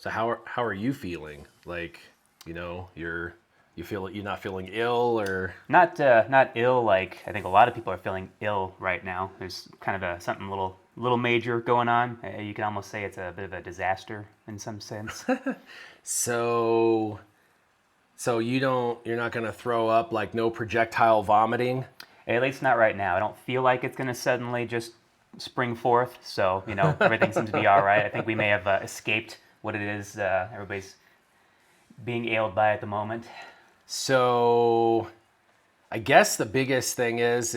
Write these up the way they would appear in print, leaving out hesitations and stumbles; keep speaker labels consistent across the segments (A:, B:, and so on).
A: So how are you feeling? Like, you're not feeling ill or
B: Not ill like I think a lot of people are feeling ill right now. There's kind of something little major going on. You can almost say it's a bit of a disaster in some sense.
A: so you're not gonna throw up, like no projectile vomiting?
B: At least not right now. I don't feel like it's going to suddenly just spring forth. So everything seems to be all right. I think we may have escaped what it is everybody's being ailed by at the moment.
A: So I guess the biggest thing is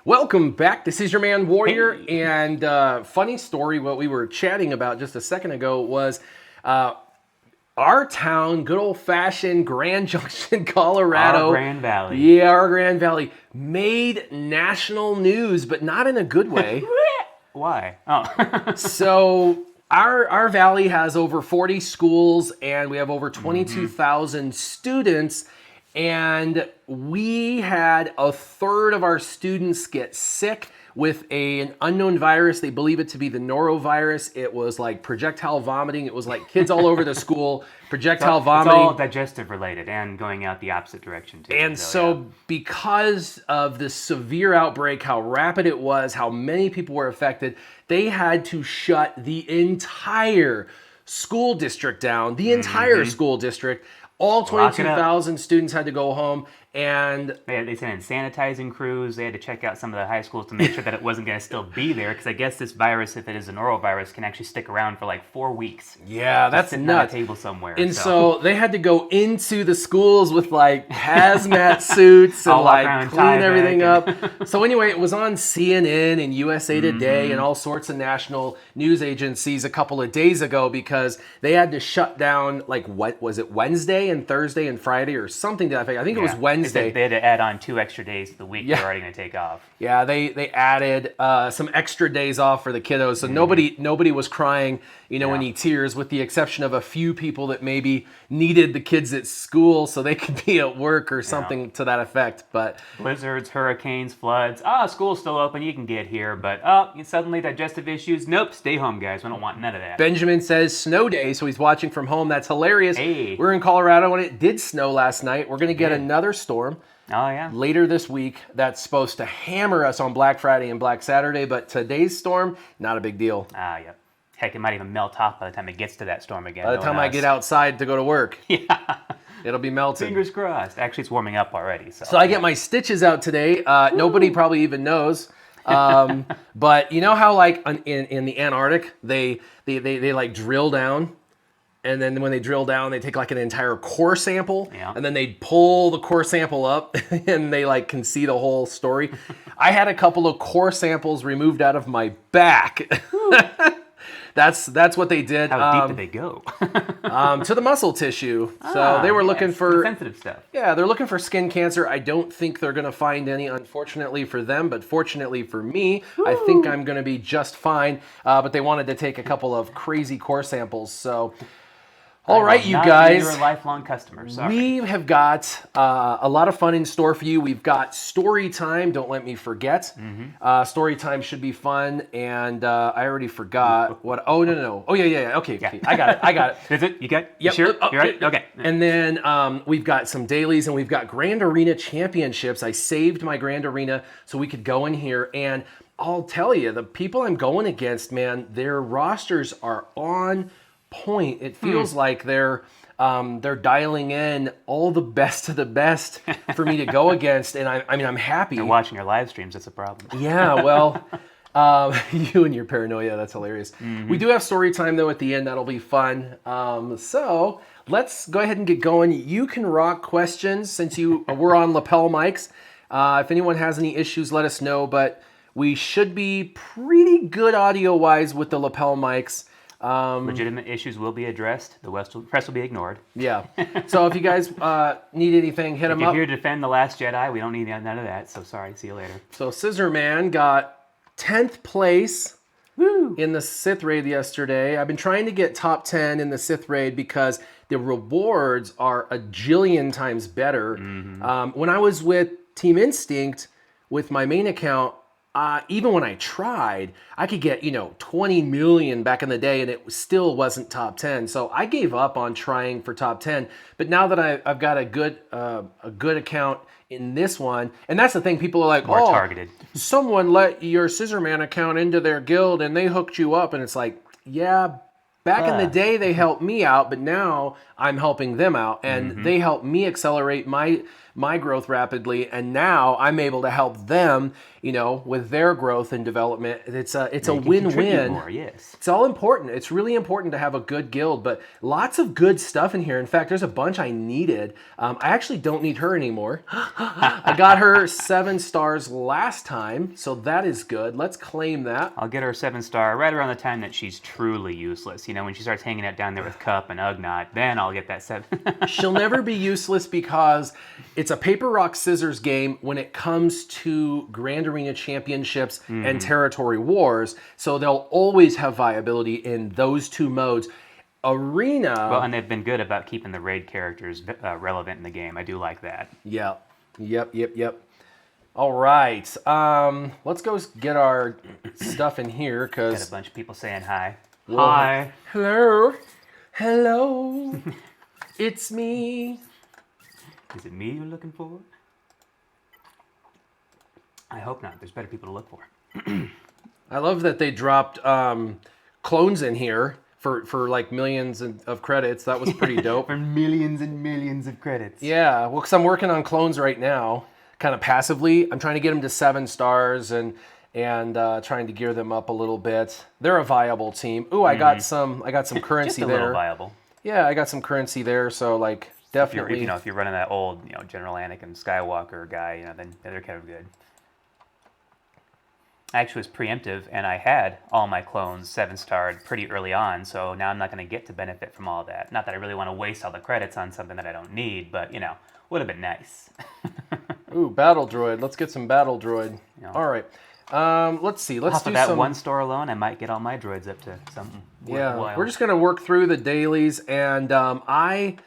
A: welcome back to Scissorman Warrior.
B: Hey.
A: And funny story, what we were chatting about just a second ago was our town, good old fashioned Grand Junction, Colorado.
B: Our Grand Valley.
A: Yeah, our Grand Valley made national news, but not in a good way.
B: Why? Oh.
A: So our valley has over 40 schools, and we have over 22,000 students. And we had a third of our students get sick with an unknown virus. They believe it to be the norovirus. It was like projectile vomiting. It was like kids all over the school, projectile vomiting.
B: It's all digestive related and going out the opposite direction too.
A: And so because of the severe outbreak, how rapid it was, how many people were affected, they had to shut the entire school district down, the entire school district. All 22,000 students had to go home, and
B: they sent in sanitizing crews. They had to check out some of the high schools to make sure that it wasn't going to still be there, because I guess this virus, if it is a norovirus, can actually stick around for like 4 weeks.
A: Yeah, that's
B: sitting
A: nuts.
B: On a table somewhere.
A: And so they had to go into the schools with like hazmat suits and like clean everything up. So anyway, it was on CNN and USA Today and all sorts of national news agencies a couple of days ago, because they had to shut down, like, what was it, Wednesday and Thursday and Friday or something to that effect. I think it was Wednesday.
B: They had to add on 2 extra days to the week they're already going to take off.
A: Yeah, they added some extra days off for the kiddos, so nobody was crying, any tears, with the exception of a few people that maybe needed the kids at school so they could be at work or something to that effect. But
B: blizzards, hurricanes, floods. School's still open, you can get here, but suddenly digestive issues. Nope, stay home, guys. We don't want none of that.
A: Benjamin says snow day, so he's watching from home. That's hilarious.
B: Hey.
A: We're in Colorado and it did snow last night. We're going to get another storm.
B: Oh, yeah.
A: Later this week, that's supposed to hammer us on Black Friday and Black Saturday, but today's storm, not a big deal.
B: Yeah. Heck, it might even melt off by the time it gets to that storm again.
A: By the time I get outside to go to work,
B: yeah,
A: it'll be melted.
B: Fingers crossed. Actually, it's warming up already.
A: So I get my stitches out today. Nobody probably even knows. But you know how, like, in the Antarctic, they like drill down? And then when they drill down, they take like an entire core sample, and then they pull the core sample up, and they like can see the whole story. I had a couple of core samples removed out of my back. That's what they did.
B: How deep did they go?
A: To the muscle tissue. So they were looking for
B: the sensitive stuff.
A: Yeah, they're looking for skin cancer. I don't think they're going to find any, unfortunately for them, but fortunately for me, I think I'm going to be just fine. But they wanted to take a couple of crazy core samples, so. All right, you guys.
B: You're a lifelong customer. Sorry.
A: We have got a lot of fun in store for you. We've got story time. Don't let me forget. Story time should be fun. And I already forgot what. Oh, no. Oh, yeah. Okay. I got it.
B: Is it? You got it?
A: Yep.
B: You sure? You right? Okay.
A: And then we've got some dailies, and we've got Grand Arena Championships. I saved my Grand Arena so we could go in here. And I'll tell you, the people I'm going against, man, their rosters are on point. It feels like they're dialing in all the best of the best for me to go against, and I'm happy.
B: They're watching your live streams. That's a problem.
A: Yeah, well, you and your paranoia, that's hilarious. We do have story time though at the end. That'll be fun. So let's go ahead and get going. You can rock questions since we're on lapel mics. If anyone has any issues, let us know. But we should be pretty good audio wise with the lapel mics.
B: Legitimate issues will be addressed. The press will be ignored.
A: Yeah. So if you guys need anything, hit them up.
B: If you're here to defend The Last Jedi, we don't need none of that. So sorry. See you later.
A: So Scissorman got 10th place in the Sith raid yesterday. I've been trying to get top 10 in the Sith raid because the rewards are a jillion times better. When I was with Team Instinct with my main account, even when I tried, I could get 20 million back in the day, and it still wasn't top 10. So I gave up on trying for top 10. But now that I've got a good account in this one, and that's the thing, people are like,
B: More targeted.
A: Someone let your Scissorman account into their guild and they hooked you up, and it's like, yeah. Back in the day, they helped me out, but now I'm helping them out, and they helped me accelerate my growth rapidly, and now I'm able to help them, with their growth and development. It's a win-win.
B: More, yes.
A: It's all important. It's really important to have a good guild, but lots of good stuff in here. In fact, there's a bunch I needed. I actually don't need her anymore. I got her 7 stars last time, so that is good. Let's claim that.
B: I'll get her 7-star right around the time that she's truly useless. When she starts hanging out down there with Cup and Ugnaught, then I'll get that 7.
A: She'll never be useless because it's a paper, rock, scissors game when it comes to Grand Arena Championships and Territory Wars. So they'll always have viability in those 2 modes. Arena...
B: Well, and they've been good about keeping the raid characters relevant in the game. I do like that.
A: Yeah. Yep. All right. Let's go get our stuff in here, because...
B: Got a bunch of people saying hi.
A: Whoa.
B: Hi.
A: Hello. It's me.
B: Is it me you're looking for? I hope not. There's better people to look for.
A: I love that they dropped clones in here for like millions of credits. That was pretty dope.
B: For millions and millions of credits.
A: Yeah, well, because I'm working on clones right now, kind of passively. I'm trying to get them to 7 stars and trying to gear them up a little bit. They're a viable team. Ooh, I got some currency
B: Just a
A: there.
B: little viable.
A: Yeah, I got some currency there, so like definitely.
B: If you're running that old, General Anakin Skywalker guy, then they're kind of good. I actually was preemptive, and I had all my clones 7-starred pretty early on, so now I'm not going to get to benefit from all that. Not that I really want to waste all the credits on something that I don't need, but, would have been nice.
A: Ooh, battle droid. Let's get some battle droid. All right. Let's see. Let's
B: Off
A: do
B: of that
A: some...
B: 1 store alone, I might get all my droids up to something worthwhile.
A: We're just going to work through the dailies, and I'm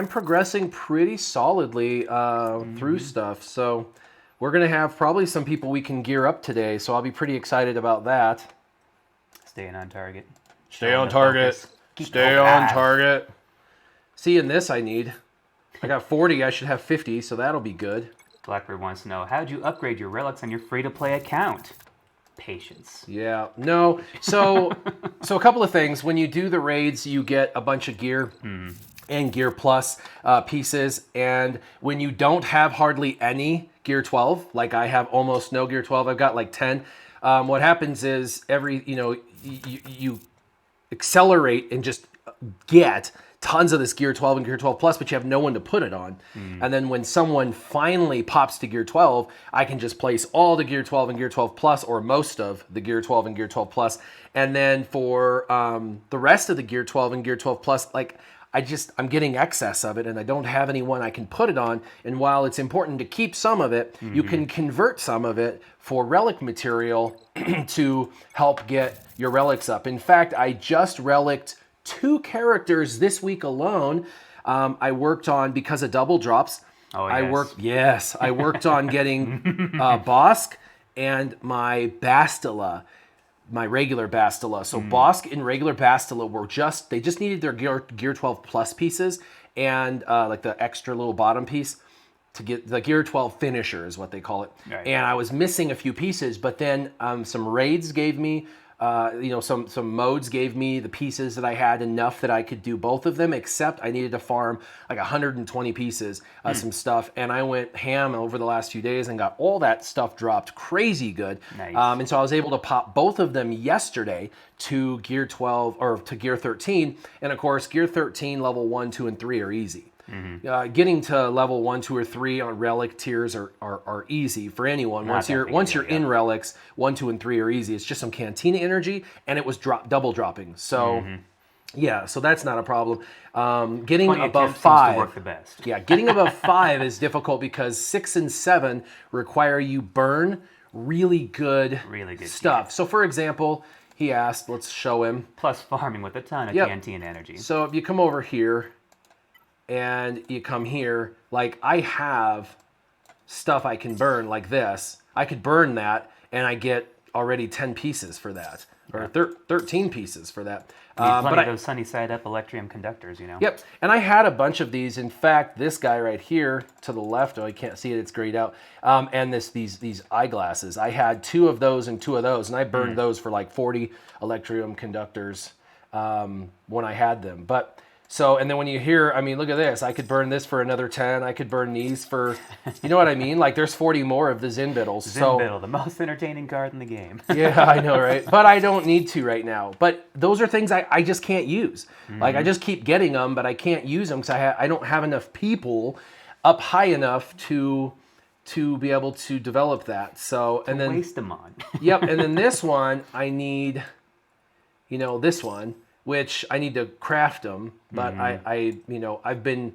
A: progressing pretty solidly through stuff, so... We're going to have probably some people we can gear up today, so I'll be pretty excited about that.
B: Staying on target.
A: Stay on target. Stay on target. See, in this I got 40, I should have 50, so that'll be good.
B: Blackbird wants to know, how'd you upgrade your relics on your free-to-play account? Patience.
A: Yeah, no. So a couple of things. When you do the raids, you get a bunch of gear. And Gear Plus pieces, and when you don't have hardly any Gear 12, like I have almost no Gear 12, I've got like 10, what happens is you accelerate and just get tons of this Gear 12 and Gear 12 Plus, but you have no one to put it on. And then when someone finally pops to Gear 12, I can just place all the Gear 12 and Gear 12 Plus, or most of the Gear 12 and Gear 12 Plus. And then for the rest of the Gear 12 and Gear 12 Plus, like, I'm getting excess of it, and I don't have anyone I can put it on. And while it's important to keep some of it, you can convert some of it for relic material to help get your relics up. In fact, I just relicked 2 characters this week alone. I worked on, because of double drops, I worked on getting Bosk and my Bastila. My regular Bastila. So Bosk and regular Bastila were they just needed their Gear 12 Plus pieces and like the extra little bottom piece to get the Gear 12 finisher is what they call it. Right. And I was missing a few pieces, but then some raids gave me, some modes gave me the pieces that I had enough that I could do both of them, except I needed to farm like 120 pieces, some stuff. And I went ham over the last few days and got all that stuff dropped crazy good.
B: Nice.
A: And so I was able to pop both of them yesterday to Gear 12 or to Gear 13. And of course, Gear 13 level 1, 2, and 3 are easy. Getting to level 1, 2, or 3 on relic tiers are easy for anyone. Once you're in relics, 1, 2, and 3 are easy. It's just some Cantina energy, and it was double dropping. So so that's not a problem. Getting above 5
B: seems to work the best.
A: Yeah, getting above 5 is difficult because 6 and 7 require you burn really good stuff.
B: Gear.
A: So for example, he asked, let's show him.
B: Plus farming with a ton of Cantina energy.
A: So if you come over here, and you come here, like I have stuff I can burn like this. I could burn that, and I get already 10 pieces for that, or 13 pieces for that.
B: You need plenty of those sunny side up Electrium conductors, you know.
A: Yep, and I had a bunch of these. In fact, this guy right here to the left, oh, I can't see it, it's grayed out, and these eyeglasses. I had 2 of those and 2 of those, and I burned those for like 40 Electrium conductors when I had them. But so, and then when you hear, I mean, look at this. I could burn this for another 10. I could burn these for, you know what I mean? Like there's 40 more of the Zinbiddles.
B: Zinbiddle, the most entertaining card in the game.
A: Yeah, I know, right? But I don't need to right now. But those are things I just can't use. Like I just keep getting them, but I can't use them because I don't have enough people up high enough to be able to develop that. So, and then
B: waste them on.
A: Yep, and then this one I need, you know, this one, which I need to craft them, but I mean,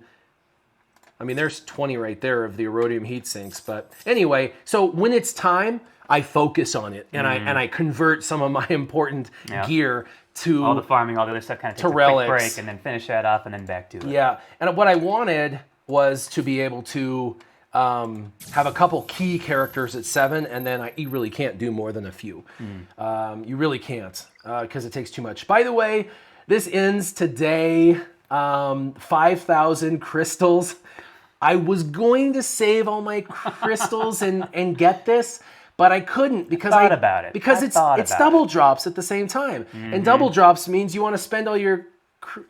A: there's 20 right there of the Erodium heat sinks. But anyway, so when it's time, I focus on it, and I convert some of my important gear to
B: all the farming, all the other stuff, kind of takes a quick break, and then finish that off, and then back to it.
A: Yeah, and what I wanted was to be able to have a couple key characters at 7, and then you really can't do more than a few. You really can't, because it takes too much. By the way, this ends today. 5,000 crystals. I was going to save all my crystals and get this, but I couldn't because
B: I thought about it.
A: Because it's double drops at the same time, and double drops means you want to spend all your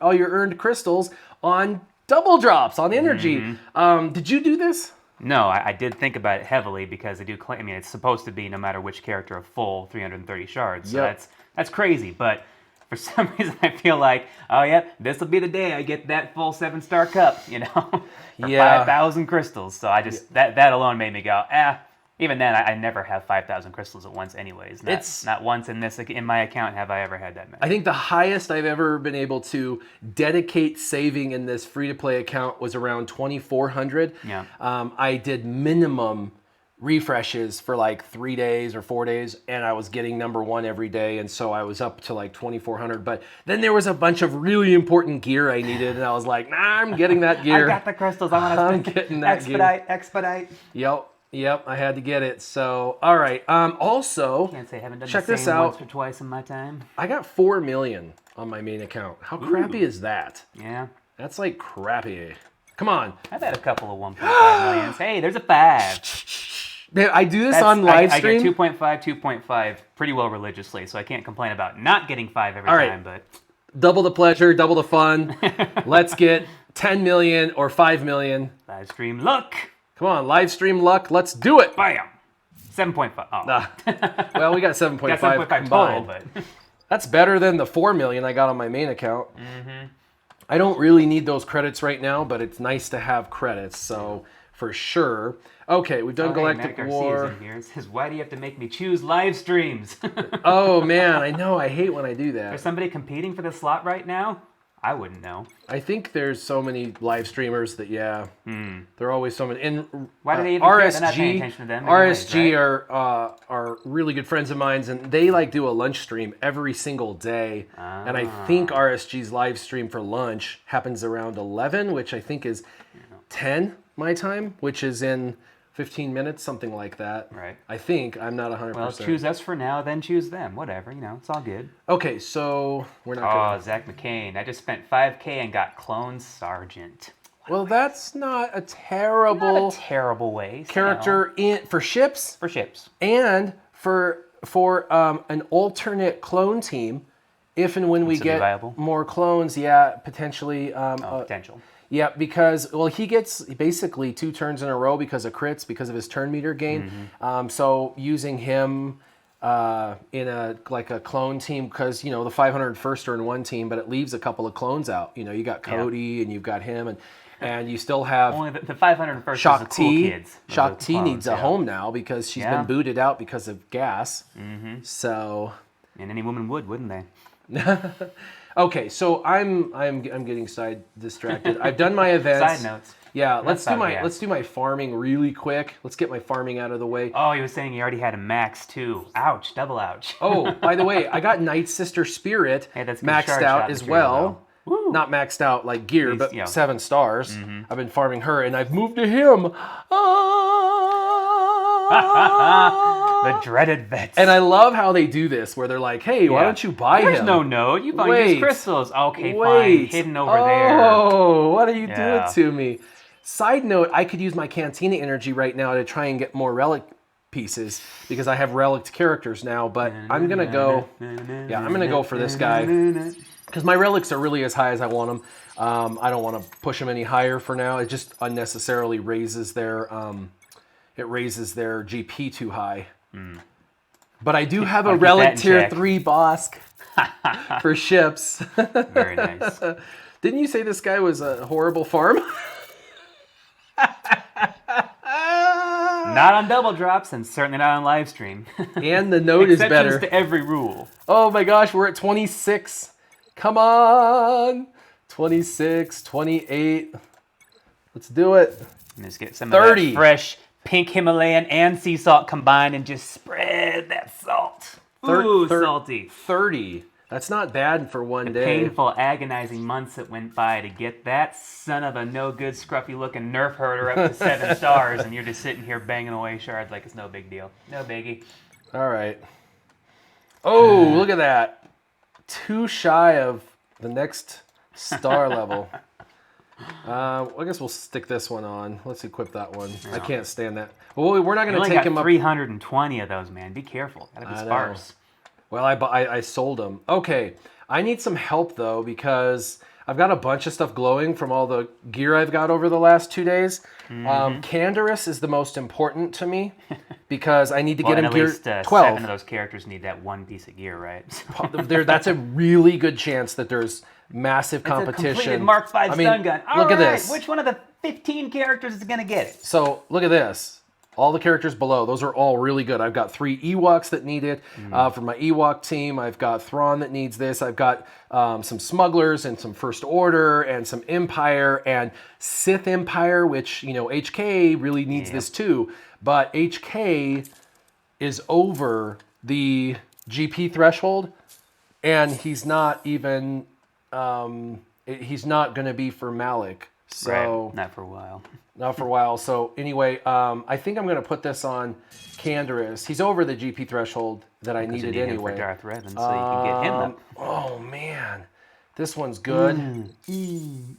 A: earned crystals on double drops on energy. Did you do this?
B: No, I did think about it heavily because I do claim. I mean, it's supposed to be no matter which character a full 330 shards. So that's crazy, but for some reason I feel like, oh yeah, this will be the day I get that full 7-star cup, you know, for 5,000 crystals. So I just that alone made me go, Even then, I never have 5,000 crystals at once anyways. Not once in my account have I ever had that many.
A: I think the highest I've ever been able to dedicate saving in this free-to-play account was around 2,400.
B: Yeah.
A: I did minimum refreshes for like 3 days or 4 days, and I was getting #1 every day, and so I was up to like 2,400. But then there was a bunch of really important gear I needed, and I was like, nah, I'm getting that gear.
B: I got the crystals. I'm
A: getting that
B: expedite.
A: Yep, I had to get it. So, all right. Also,
B: can't say I haven't done
A: check
B: the
A: this
B: same
A: out.
B: Once or twice in my time.
A: I got 4 million on my main account. How crappy is that?
B: Yeah.
A: That's like crappy. Come on.
B: I've had a couple of 1.5 millions. Hey, there's a 5.
A: I do this on live stream.
B: I get 2.5 pretty well religiously, so I can't complain about not getting 5 every time. But
A: double the pleasure, double the fun. Let's get 10 million or 5 million.
B: Live stream luck.
A: Come on, live stream luck. Let's do it.
B: Bam. 7.5. Oh.
A: Well, we got 7.5
B: got 7.5
A: combined.
B: total, but
A: that's better than the 4 million I got on my main account. I don't really need those credits right now, but it's nice to have credits, so for sure. Okay, we've done Galactic War.
B: In here. It says, why do you have to make me choose live streams?
A: Oh man, I know. I hate when I do that.
B: There's somebody competing for the slot right now? I wouldn't know.
A: I think there's so many live streamers that there are always so many. And
B: why do they even care? They're not paying attention to them anyways,
A: RSG
B: right?
A: are really good friends of mine, and they like do a lunch stream every single day. And I think RSG's live stream for lunch happens around 11, which I think is 10 my time, which is in 15 minutes, something like that.
B: Right.
A: I think. I'm not 100%.
B: Well, choose us for now, then choose them. Whatever, it's all good.
A: Okay, so we're not
B: going Zach McCain. I just spent 5K and got Clone Sergeant.
A: Well, that's not a terrible
B: waste.
A: Character for ships.
B: For ships.
A: And for an alternate clone team, if and when we get more clones, potentially.
B: Potential.
A: Yeah, because, he gets basically 2 turns in a row because of crits, because of his turn meter gain. So using him in a clone team, because, the 501st are in one team, but it leaves a couple of clones out. You got Cody and you've got him, and you still have...
B: Only the 501st is the cool kids.
A: Shak T needs a home now because she's been booted out because of gas. So...
B: And any woman would, wouldn't they?
A: Okay, so I'm getting distracted. I've done my events.
B: Side notes.
A: Yeah, let's do my farming really quick. Let's get my farming out of the way.
B: Oh, he was saying he already had a max too. Ouch, double ouch.
A: Oh, by the way, I got Night Sister Spirit maxed out as well. Not maxed out like gear, but 7 stars. I've been farming her, and I've moved to him.
B: The dreaded vets.
A: And I love how they do this, where they're like, "Hey, why don't you buy
B: There's
A: him?"
B: no note. You found used crystals. Okay, fine.
A: Wait.
B: Hidden over there.
A: Oh, what are you
B: Yeah.
A: doing to me? Side note, I could use my Cantina energy right now to try and get more relic pieces because I have relic characters now, but I'm going to go... Yeah, I'm going to go for this guy because my relics are really as high as I want them. I don't want to push them any higher for now. It just unnecessarily raises their... it raises their GP too high. But I do have a relic tier 3 boss for ships.
B: Very nice.
A: Didn't you say this guy was a horrible farm?
B: Not on double drops and certainly not on live stream.
A: And the note is better.
B: Exceptions to every rule.
A: Oh my gosh, we're at 26. Come on. 26, 28. Let's do it.
B: Let's get some
A: 30.
B: of that fresh pink Himalayan and sea salt combined and just spread that salt. Ooh, salty.
A: 30. That's not bad for one day.
B: Painful, agonizing months that went by to get that son of a no-good, scruffy-looking nerf herder up to 7 stars, and you're just sitting here banging away shards like it's no big deal. No biggie.
A: All right. Oh, look at that. 2 shy of the next star level. I guess we'll stick this one on. Let's equip that one. I can't stand that. Well, we're not going to take him up.
B: 320 of those, man. Be careful. Gotta be sparse.
A: Well, I sold them. Okay, I need some help though because I've got a bunch of stuff glowing from all the gear I've got over the last 2 days. Canderous is the most important to me because I need to get him gear 12.
B: 7 of those characters need that one piece of gear, right?
A: That's a really good chance that there's massive competition.
B: It's a completed Mark V stun gun.
A: Look at this.
B: Which one of the 15 characters is going to get it?
A: So look at this. All the characters below, those are all really good. I've got 3 Ewoks that need it for my Ewok team. I've got Thrawn that needs this. I've got some Smugglers and some First Order and some Empire and Sith Empire, which, you know, HK really needs this too. But HK is over the GP threshold, and he's not even, he's not going to be for Malik. So
B: right. Not for a while.
A: Not for a while. So anyway, I think I'm going to put this on Canderous. He's over the GP threshold that I needed anyway.
B: For Darth Revan, so you can get him up.
A: Oh man, this one's good.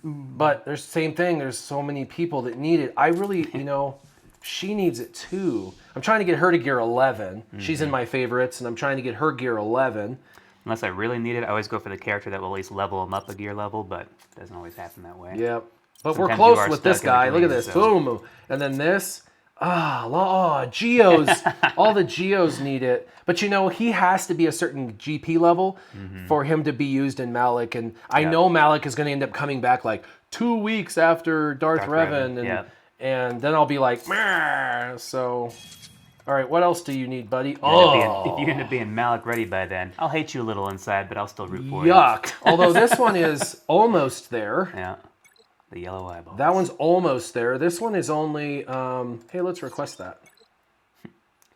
A: But there's the same thing. There's so many people that need it. I really, you know, she needs it too. I'm trying to get her to gear 11. She's in my favorites, and I'm trying to get her gear 11.
B: Unless I really need it, I always go for the character that will at least level them up a gear level, but it doesn't always happen that way.
A: Yep. But
B: Sometimes
A: we're close with this guy. Look at this.
B: So.
A: Boom. And then this. Geos. All the Geos need it. But you know, he has to be a certain GP level for him to be used in Malik. And I know Malik is going to end up coming back like 2 weeks after Darth Revan. And then I'll be like, meh. So, all right, what else do you need, buddy?
B: If you end up being Malik ready by then, I'll hate you a little inside, but I'll still root for you.
A: Yuck. Although this one is almost there.
B: Yeah. The yellow eyeball.
A: That one's almost there. This one is only, hey, let's request that.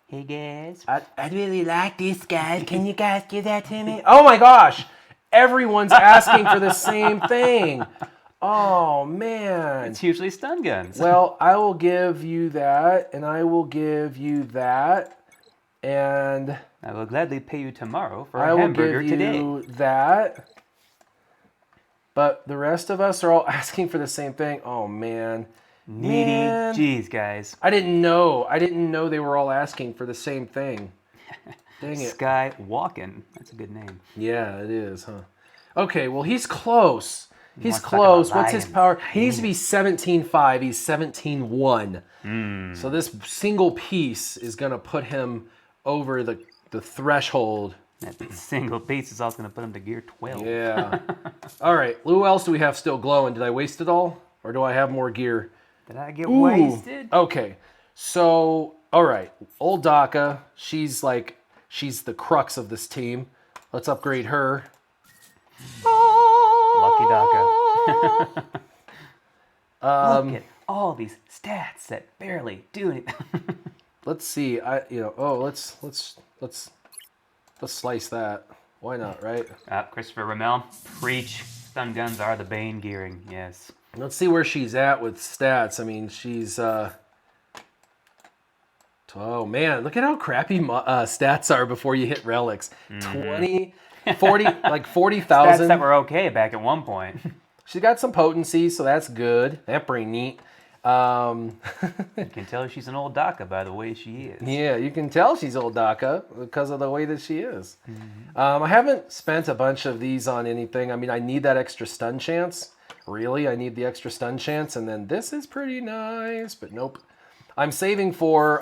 B: Hey, guys.
A: I'd really like this, guys. Can you guys give that to me? Oh, my gosh. Everyone's asking for the same thing. Oh, man.
B: It's usually stun guns.
A: Well, I will give you that, and I will give you that, and...
B: I will gladly pay you tomorrow for a hamburger today.
A: I will give you that. But the rest of us are all asking for the same thing. Oh, man.
B: Needy. Jeez, guys.
A: I didn't know. I didn't know they were all asking for the same thing. Dang it.
B: Sky Walken. That's a good name.
A: Yeah, it is, huh? Okay, well, he's close. He's close. What's his power? He needs to be 17.5. He's 17.1. So this single piece is going to put him over the threshold.
B: That single piece is also going to put him to gear 12.
A: Yeah. All right. Who else do we have still glowing? Did I waste it all? Or do I have more gear?
B: Did I get wasted?
A: Okay. So, all right. Old Daka, she's the crux of this team. Let's upgrade her.
B: Lucky Daka. Look at all these stats that barely do anything.
A: Let's see. Let's slice that. Why not, right?
B: Christopher Ramel, preach. Stun guns are the Bane gearing, yes.
A: Let's see where she's at with stats. I mean, she's... Oh man, look at how crappy stats are before you hit relics. 20, 40, like 40,000.
B: Stats that were okay back at one point.
A: She's got some potency, so that's good. That's pretty neat.
B: You can tell she's an old DACA by the way she is.
A: Yeah, you can tell she's old DACA because of the way that she is. I haven't spent a bunch of these on anything. I mean, I need that extra stun chance. Really, I need the extra stun chance. And then this is pretty nice, but nope. I'm saving for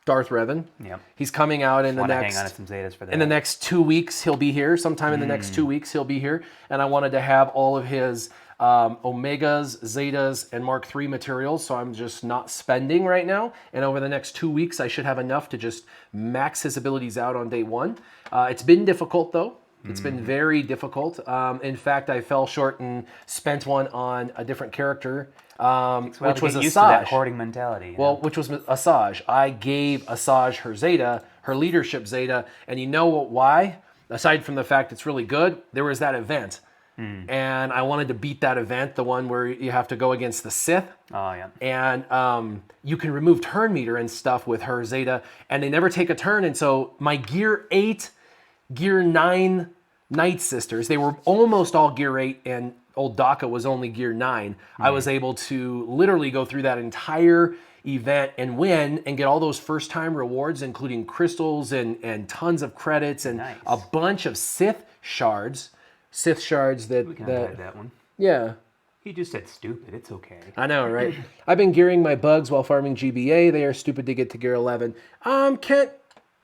A: Darth Revan.
B: Yep.
A: He's coming out in the next.
B: Hang on to some Zetas for that.
A: In the next 2 weeks, he'll be here. Sometime in the next 2 weeks, he'll be here. And I wanted to have all of his Omegas, Zetas, and Mark III materials, so I'm just not spending right now. And over the next 2 weeks, I should have enough to just max his abilities out on day one. It's been difficult, though. It's been very difficult. In fact, I fell short and spent one on a different character, which was
B: used to that
A: Asajj.
B: hoarding mentality. You
A: Well,
B: know?
A: which was Asajj. I gave Asajj her Zeta, her leadership Zeta, and you know why? Aside from the fact it's really good, there was that event. And I wanted to beat that event, the one where you have to go against the Sith.
B: Oh yeah.
A: And you can remove turn meter and stuff with her Zeta, and they never take a turn. And so my Gear 8, Gear 9 Night Sisters, they were almost all Gear 8, and old DACA was only Gear 9. I was able to literally go through that entire event and win and get all those first-time rewards, including crystals and tons of credits and
B: Nice.
A: a bunch of Sith shards. Sith shards that...
B: We can hide that one.
A: Yeah.
B: He just said stupid. It's okay.
A: I know, right? I've been gearing my bugs while farming GBA. They are stupid to get to gear 11. Kent,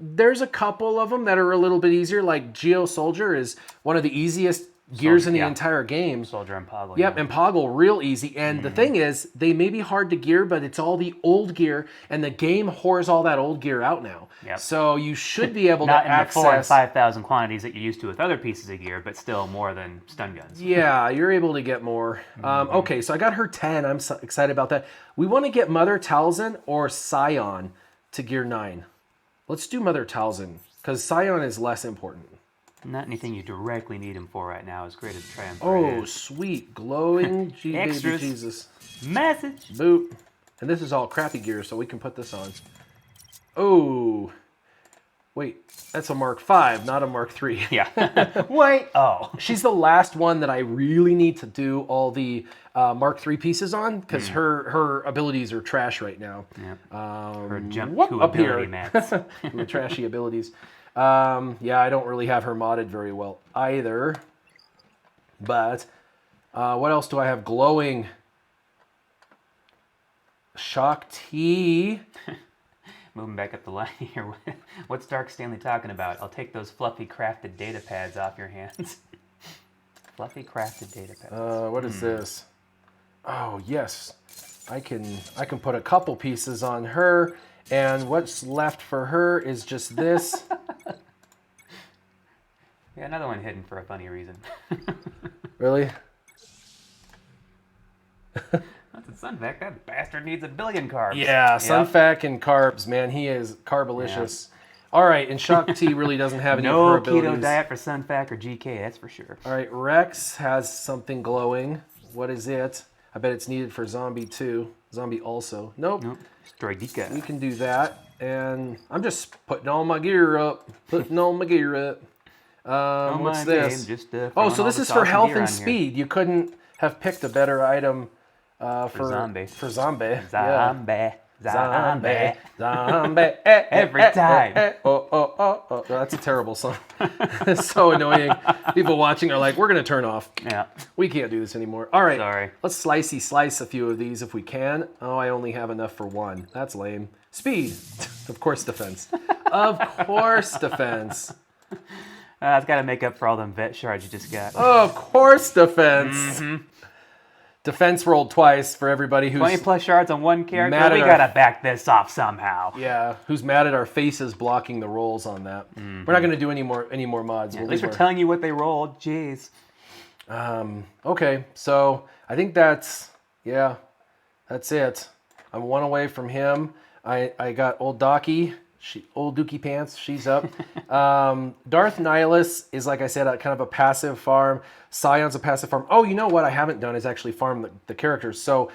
A: there's a couple of them that are a little bit easier. Like Geo Soldier is one of the easiest gears in the entire game.
B: Soldier and Poggle.
A: Yep,
B: Yeah.
A: and Poggle, real easy. And the thing is, they may be hard to gear, but it's all the old gear, and the game whores all that old gear out now.
B: Yep.
A: So you should be able
B: Not
A: to
B: in
A: access...
B: the 4,000 and 5,000 quantities that you're used to with other pieces of gear, but still more than stun guns.
A: Yeah, you're able to get more. Okay, so I got her 10. I'm so excited about that. We want to get Mother Talzin or Scion to gear 9. Let's do Mother Talzin, because Scion is less important.
B: Not anything you directly need him for right now, as great as Triumph
A: Oh,
B: is.
A: sweet. Glowing G baby
B: Extras.
A: Jesus.
B: Message!
A: Boot. And this is all crappy gear, so we can put this on. Oh. Wait, that's a Mark V, not a Mark III.
B: Yeah.
A: Wait.
B: Oh.
A: She's the last one that I really need to do all the Mark III pieces on, because her abilities are trash right now.
B: Yeah. Her jump
A: whoop,
B: to
A: up
B: ability
A: here.
B: mats.
A: The trashy abilities. Yeah, I don't really have her modded very well either. But what else do I have glowing? Shock T.
B: Moving back up the line here. What's Dark Stanley talking about? I'll take those fluffy crafted data pads off your hands. Fluffy crafted data pads.
A: What is this? Oh yes, I can put a couple pieces on her, and what's left for her is just this.
B: Yeah, another one hidden for a funny reason.
A: Really?
B: That's a Sunvac. That bastard needs a billion carbs.
A: Yeah,
B: Yep.
A: Sunfac and carbs, man. He is carbolicious. All right, and Shock T really doesn't have any of her
B: No
A: abilities.
B: keto diet for Sunfac or GK, that's for sure.
A: All right, Rex has something glowing. What is it? I bet it's needed for Zombie too. Zombie also. Nope.
B: Nope. Stroidika.
A: We can do that. And I'm just putting all my gear up. Putting all my gear up. What's this? Oh, so this is for health and speed. You couldn't have picked a better item for
B: zombie.
A: For zombie.
B: Zombie. Zombie.
A: Zombie.
B: Every time.
A: Oh. That's a terrible song. It's so annoying. People watching are like, we're going to turn off.
B: Yeah.
A: We can't do this anymore. All right.
B: Sorry.
A: Let's slice a few of these if we can. Oh, I only have enough for one. That's lame. Speed. Of course, defense. Of course, defense.
B: It's got to make up for all them vet shards you just got.
A: Of course, defense. Defense rolled twice for everybody who's
B: 20 plus shards on one character.
A: mad
B: We
A: at
B: got to back this off somehow.
A: who's mad at our faces blocking the rolls on that. We're not going to do any more mods.
B: At least we're telling you what they rolled. Jeez.
A: Okay, so I think that's it. I'm one away from him. I got old Docky. Old Dookie Pants, she's up. Darth Nihilus is, like I said, kind of a passive farm. Scion's a passive farm. Oh, you know what I haven't done is actually farm the characters. So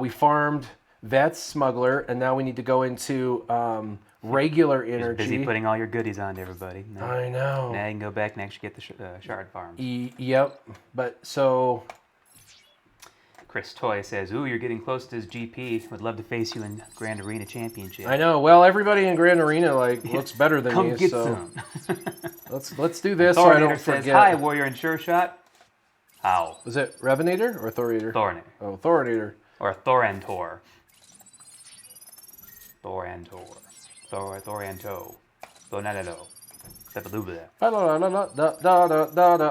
A: we farmed Vets, Smuggler, and now we need to go into regular energy.
B: Busy putting all your goodies on to everybody. Now,
A: I know.
B: now you can go back and actually get the shard farms.
A: Yep. But so...
B: Chris Toy says, "Ooh, you're getting close to his GP. Would love to face you in Grand Arena Championship."
A: I know. Well, everybody in Grand Arena looks better than
B: Come
A: me,
B: get
A: so
B: some.
A: let's do this so I don't
B: says,
A: forget.
B: "Hi, Warrior and Sure Shot." How?
A: Was it Revenator or Thornator?
B: Thornator.
A: Oh, Thornator.
B: Or Thorantor. Thorantor. Thoranto. Thornado.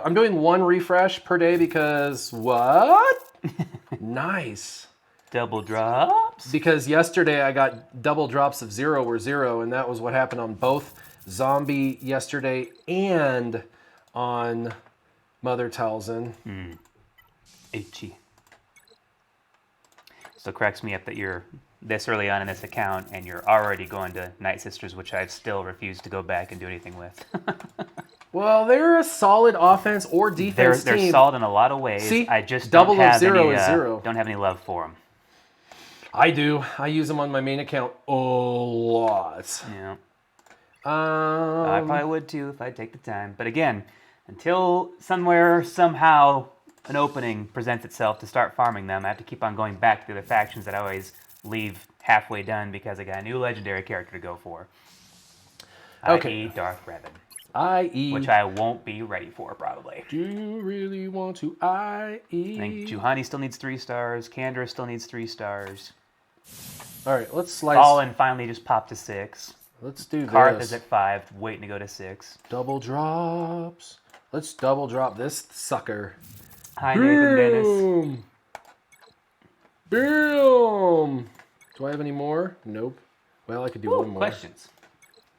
A: I'm doing one refresh per day because what? Nice.
B: Double drops?
A: Because yesterday I got double drops of 0 or 0, and that was what happened on both Zombie yesterday and on Mother Talzin.
B: Itchy. Still cracks me up that you're this early on in this account and you're already going to Night Sisters, which I've still refused to go back and do anything with.
A: Well, they're a solid offense or defense
B: they're
A: team.
B: solid in a lot of ways.
A: See,
B: I just
A: double
B: don't
A: of
B: have
A: 0
B: any,
A: is 0.
B: Don't have any love for them.
A: I do. I use them on my main account a lot.
B: Yeah. I probably would too if I'd take the time. But again, until somewhere, somehow, an opening presents itself to start farming them, I have to keep on going back to the factions that I always leave halfway done because I got a new legendary character to go for.
A: Okay.
B: i.e. Darth Revan.
A: I.e.
B: Which I won't be ready for, probably.
A: Do you really want to I.e.?
B: I think Juhani still needs 3 stars. Kandra still needs 3 stars.
A: All right, let's slice.
B: Fallen finally just popped to 6.
A: Let's do
B: Karth
A: this.
B: is at 5, waiting to go to 6.
A: Double drops. Let's double drop this sucker.
B: Hi, Nathan Dennis.
A: Boom. Boom. Do I have any more? Nope. Well, I could do one more.
B: Questions.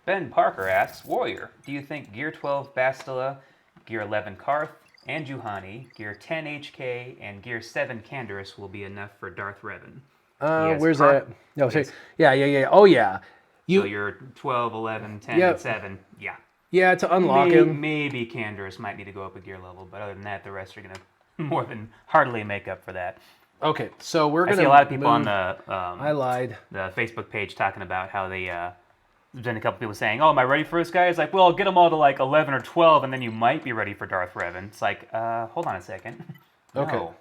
B: Ben Parker asks, Warrior, do you think Gear 12 Bastila, Gear 11 Karth, and Juhani, Gear 10 HK, and Gear 7 Canderous will be enough for Darth Revan? Yes,
A: Where's
B: Karth-
A: that? No, sorry.
B: yes.
A: Yeah. Oh, yeah.
B: So you're 12, 11, 10,
A: Yep.
B: and 7. Yeah.
A: Yeah, to unlock him.
B: Maybe Canderous might need to go up a gear level, but other than that, the rest are going to more than hardly make up for that.
A: Okay, so we're
B: I
A: going to
B: see a lot of people on
A: I lied.
B: the Facebook page talking about how they there's been a couple people saying, "Oh, am I ready for this guy?" It's like, well, get them all to like 11 or 12, and then you might be ready for Darth Revan. It's like, hold on a second.
A: Okay.
B: No.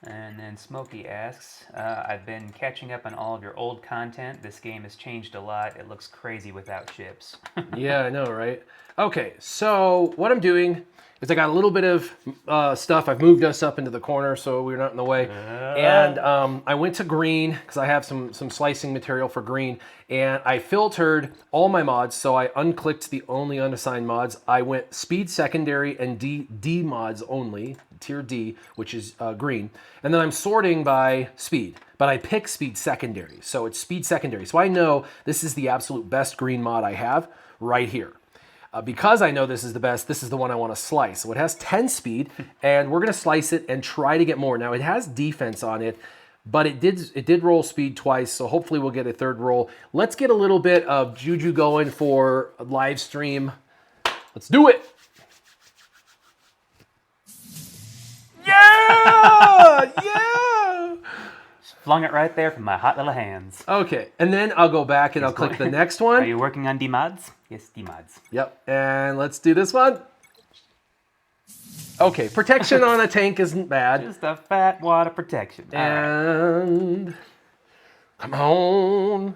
B: And then Smokey asks, I've been catching up on all of your old content. This game has changed a lot. It looks crazy without ships.
A: Yeah, I know, right? Okay, so what I'm doing is I got a little bit of stuff. I've moved us up into the corner so we're not in the way. And I went to green because I have some slicing material for green. And I filtered all my mods, so I unclicked the only unassigned mods. I went speed secondary and D mods only, tier D, which is green. And then I'm sorting by speed. But I pick speed secondary, so it's speed secondary. So I know this is the absolute best green mod I have right here. Because I know this is the best, this is the one I want to slice. So it has 10 speed, and we're going to slice it and try to get more. Now, it has defense on it, but it did roll speed twice, so hopefully we'll get a third roll. Let's get a little bit of juju going for a live stream. Let's do it! Yeah! Yeah!
B: Flung it right there from my hot little hands.
A: Okay, and then I'll go back and I'll click the next one.
B: Are you working on D-mods? Yes, D-mods.
A: Yep, and let's do this one. Okay, protection on a tank isn't bad.
B: Just a fat wad of protection. All right.
A: And come on.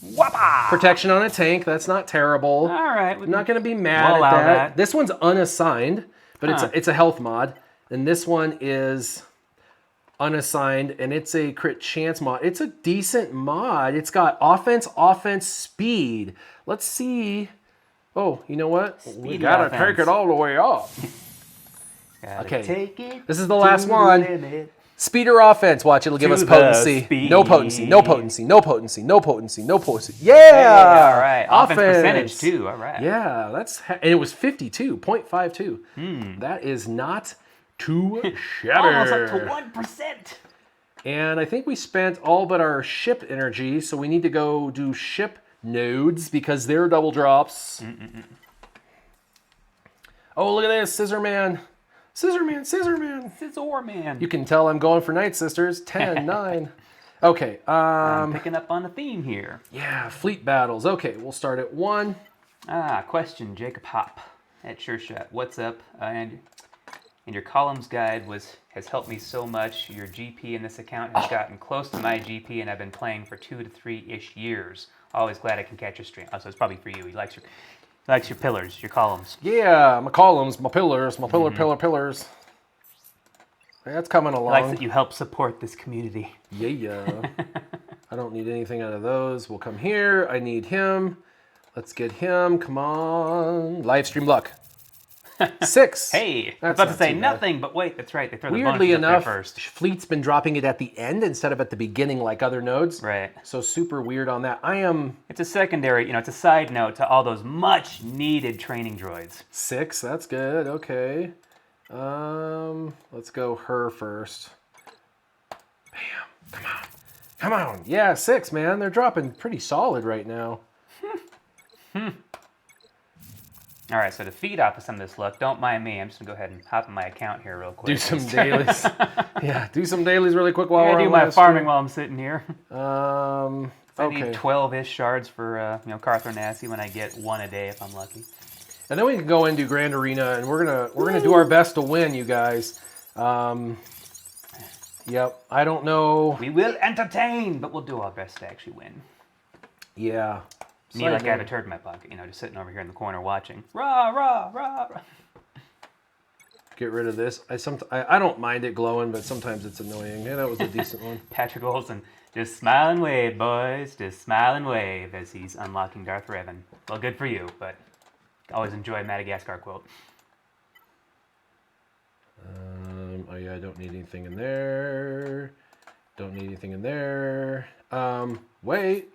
B: Whoppa!
A: Protection on a tank, that's not terrible.
B: All right.
A: I'm not going to be mad
B: We'll
A: at
B: allow
A: that.
B: that.
A: This one's unassigned, but
B: Huh.
A: it's a health mod. And this one is unassigned, and it's a crit chance mod. It's a decent mod. It's got offense, speed. Let's see. Oh, you know what? We
B: Speedy
A: gotta
B: offense.
A: take it all the way up.
B: Gotta
A: Okay.
B: take it
A: This is the
B: to
A: last
B: the
A: one.
B: limit.
A: Speeder offense. Watch, it'll give
B: To
A: us
B: the
A: potency.
B: speed.
A: No potency. No potency. No potency. No potency. No potency. Yeah.
B: All right. Offense percentage too. All right.
A: Yeah, and it was 52.52. That is not too shabby.
B: Almost up to 1%.
A: And I think we spent all but our ship energy, so we need to go do ship nodes because they're double drops. Oh, look at this, Scissorman. Scissorman, Scissorman.
B: Scissorman.
A: You can tell I'm going for Night Sisters. 10, 9. Okay.
B: I'm picking up on the theme here.
A: Yeah, fleet battles. Okay, we'll start at 1.
B: Question, Jacob Hop at SureShot. What's up? And your columns guide has helped me so much. Your GP in this account has gotten close to my GP, and I've been playing for 2 to 3-ish years. Always glad I can catch a stream. Oh, so it's probably for you. He likes your pillars, your columns.
A: Yeah, my columns, my pillars, my pillars. That's coming along.
B: He likes that you help support this community.
A: Yeah. I don't need anything out of those. We'll come here. I need him. Let's get him. Come on. Live stream luck. 6.
B: Hey, I was
A: That's
B: about to
A: not
B: say
A: too bad.
B: nothing, but wait, that's right. They throw the
A: Weirdly
B: bonuses up
A: enough,
B: there first.
A: Fleet's been dropping it at the end instead of at the beginning like other nodes.
B: Right.
A: So super weird on that.
B: It's a secondary, it's a side note to all those much needed training droids.
A: 6. That's good. Okay. Let's go her first. Bam. Come on. Come on. Yeah, 6, man. They're dropping pretty solid right now.
B: All right, so to feed off of some of this luck, don't mind me. I'm just going to go ahead and hop in my account here real quick.
A: Do some dailies. Yeah, do some dailies really quick while we're
B: do
A: on
B: my
A: live
B: farming while I'm sitting here.
A: stream.
B: I need
A: Okay.
B: 12-ish shards for Carthor Nasty when I get 1 a day if I'm lucky.
A: And then we can go into Grand Arena, and we're gonna do our best to win, you guys. Yep. I don't know.
B: We will entertain, but we'll do our best to actually win.
A: Yeah.
B: Me like I have a turd in my pocket, just sitting over here in the corner watching. Rah, rah, rah, rah.
A: Get rid of this. I don't mind it glowing, but sometimes it's annoying. Yeah, that was a decent one.
B: Patrick Olsen, just smile and wave, boys. Just smile and wave as he's unlocking Darth Revan. Well, good for you, but always enjoy Madagascar quote.
A: Oh yeah, I don't need anything in there. Don't need anything in there. Wait.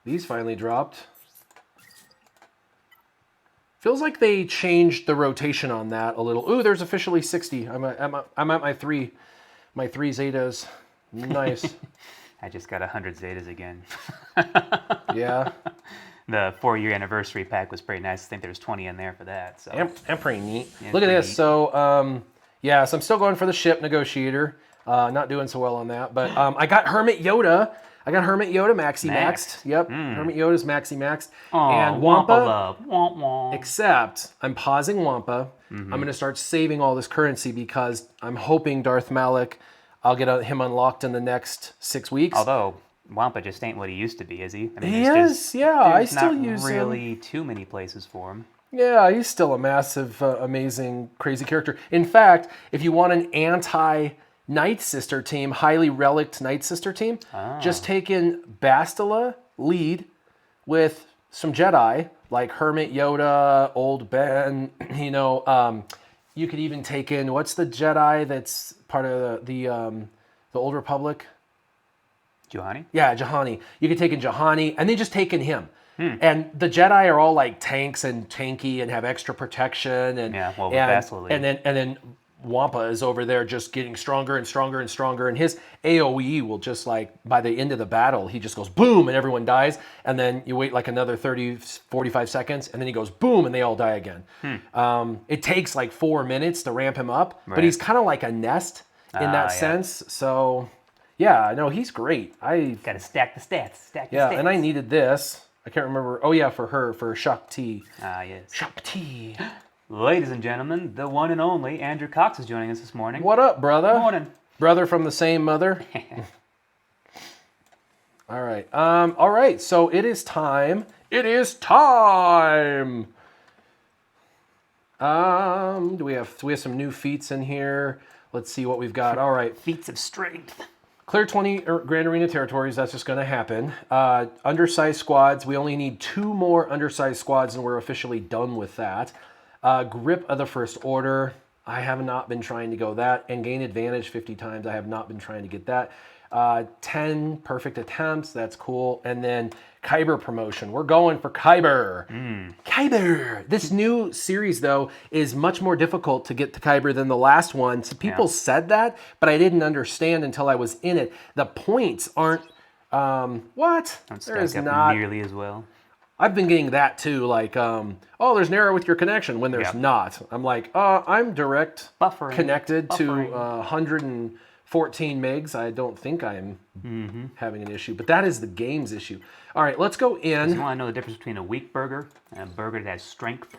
A: These finally dropped. Feels like they changed the rotation on that a little. Ooh, there's officially 60. I'm at my 3 Zetas. Nice.
B: I just got 100 Zetas again.
A: Yeah.
B: The 4-year anniversary pack was pretty nice. I think there's 20 in there for that. So
A: I'm pretty neat.
B: Yeah,
A: Look at
B: pretty
A: this.
B: neat.
A: So, yeah, so I'm still going for the ship negotiator. Not doing so well on that. But I got Hermit Yoda. Maxi maxed. Yep. Hermit Yoda's Maxi maxed. And
B: Wampa love. Womp womp.
A: Except I'm pausing Wampa. I'm going to start saving all this currency because I'm hoping Darth Malak, I'll get him unlocked in the next 6 weeks.
B: Although Wampa just ain't what he used to be, is he? I mean,
A: He
B: there's
A: is,
B: just-
A: yeah. I
B: there's
A: still
B: not
A: use him.
B: really too many places for him.
A: Yeah, he's still a massive, amazing, crazy character. In fact, if you want an anti-Night Sister team, highly relict Night Sister team, just take in Bastila lead with some Jedi, like Hermit Yoda, Old Ben, you could even take in, what's the Jedi that's part of the Old Republic?
B: Juhani?
A: Yeah, Juhani. You could take in Juhani, and then just take in him. And the Jedi are all like tanks and tanky and have extra protection, and
B: Yeah, well, with Bastila.
A: and then Wampa is over there just getting stronger and stronger and stronger, and his AOE will just like by the end of the battle he just goes boom and everyone dies, and then you wait like another 30-45 seconds and then he goes boom and they all die again. It takes like 4 minutes to ramp him up, but he's kind of like a nest in that sense. So yeah, no, he's great.
B: Gotta stack the stats. Stack the
A: Yeah,
B: stats.
A: and I needed this. I can't remember. Oh yeah, for Shakti.
B: Yes.
A: Shakti.
B: Ladies and gentlemen, the one and only Andrew Cox is joining us this morning.
A: What up, brother?
B: Morning.
A: Brother from the same mother. All right. All right. So it is time. It is time. Do we have some new feats in here? Let's see what we've got. All right.
B: Feats of strength.
A: Clear 20 Grand Arena territories, that's just going to happen. Undersized squads, we only need 2 more undersized squads and we're officially done with that. Grip of the First Order, I have not been trying to go that. And gain advantage 50 times, I have not been trying to get that. 10 perfect attempts, that's cool. And then Kyber promotion, we're going for Kyber. Kyber! This new series, though, is much more difficult to get to Kyber than the last one. So people said that, but I didn't understand until I was in it. The points aren't, what?
B: Don't
A: There is
B: stack up
A: not.
B: nearly as well.
A: I've been getting that too, like, oh, there's an error with your connection when there's
B: Yep.
A: not. I'm like, I'm direct
B: Buffering.
A: connected
B: Buffering.
A: to 114 megs. I don't think I'm having an issue, but that is the game's issue. All right, let's go
B: You
A: in.
B: want to know the difference between a weak burger and a burger that has strength?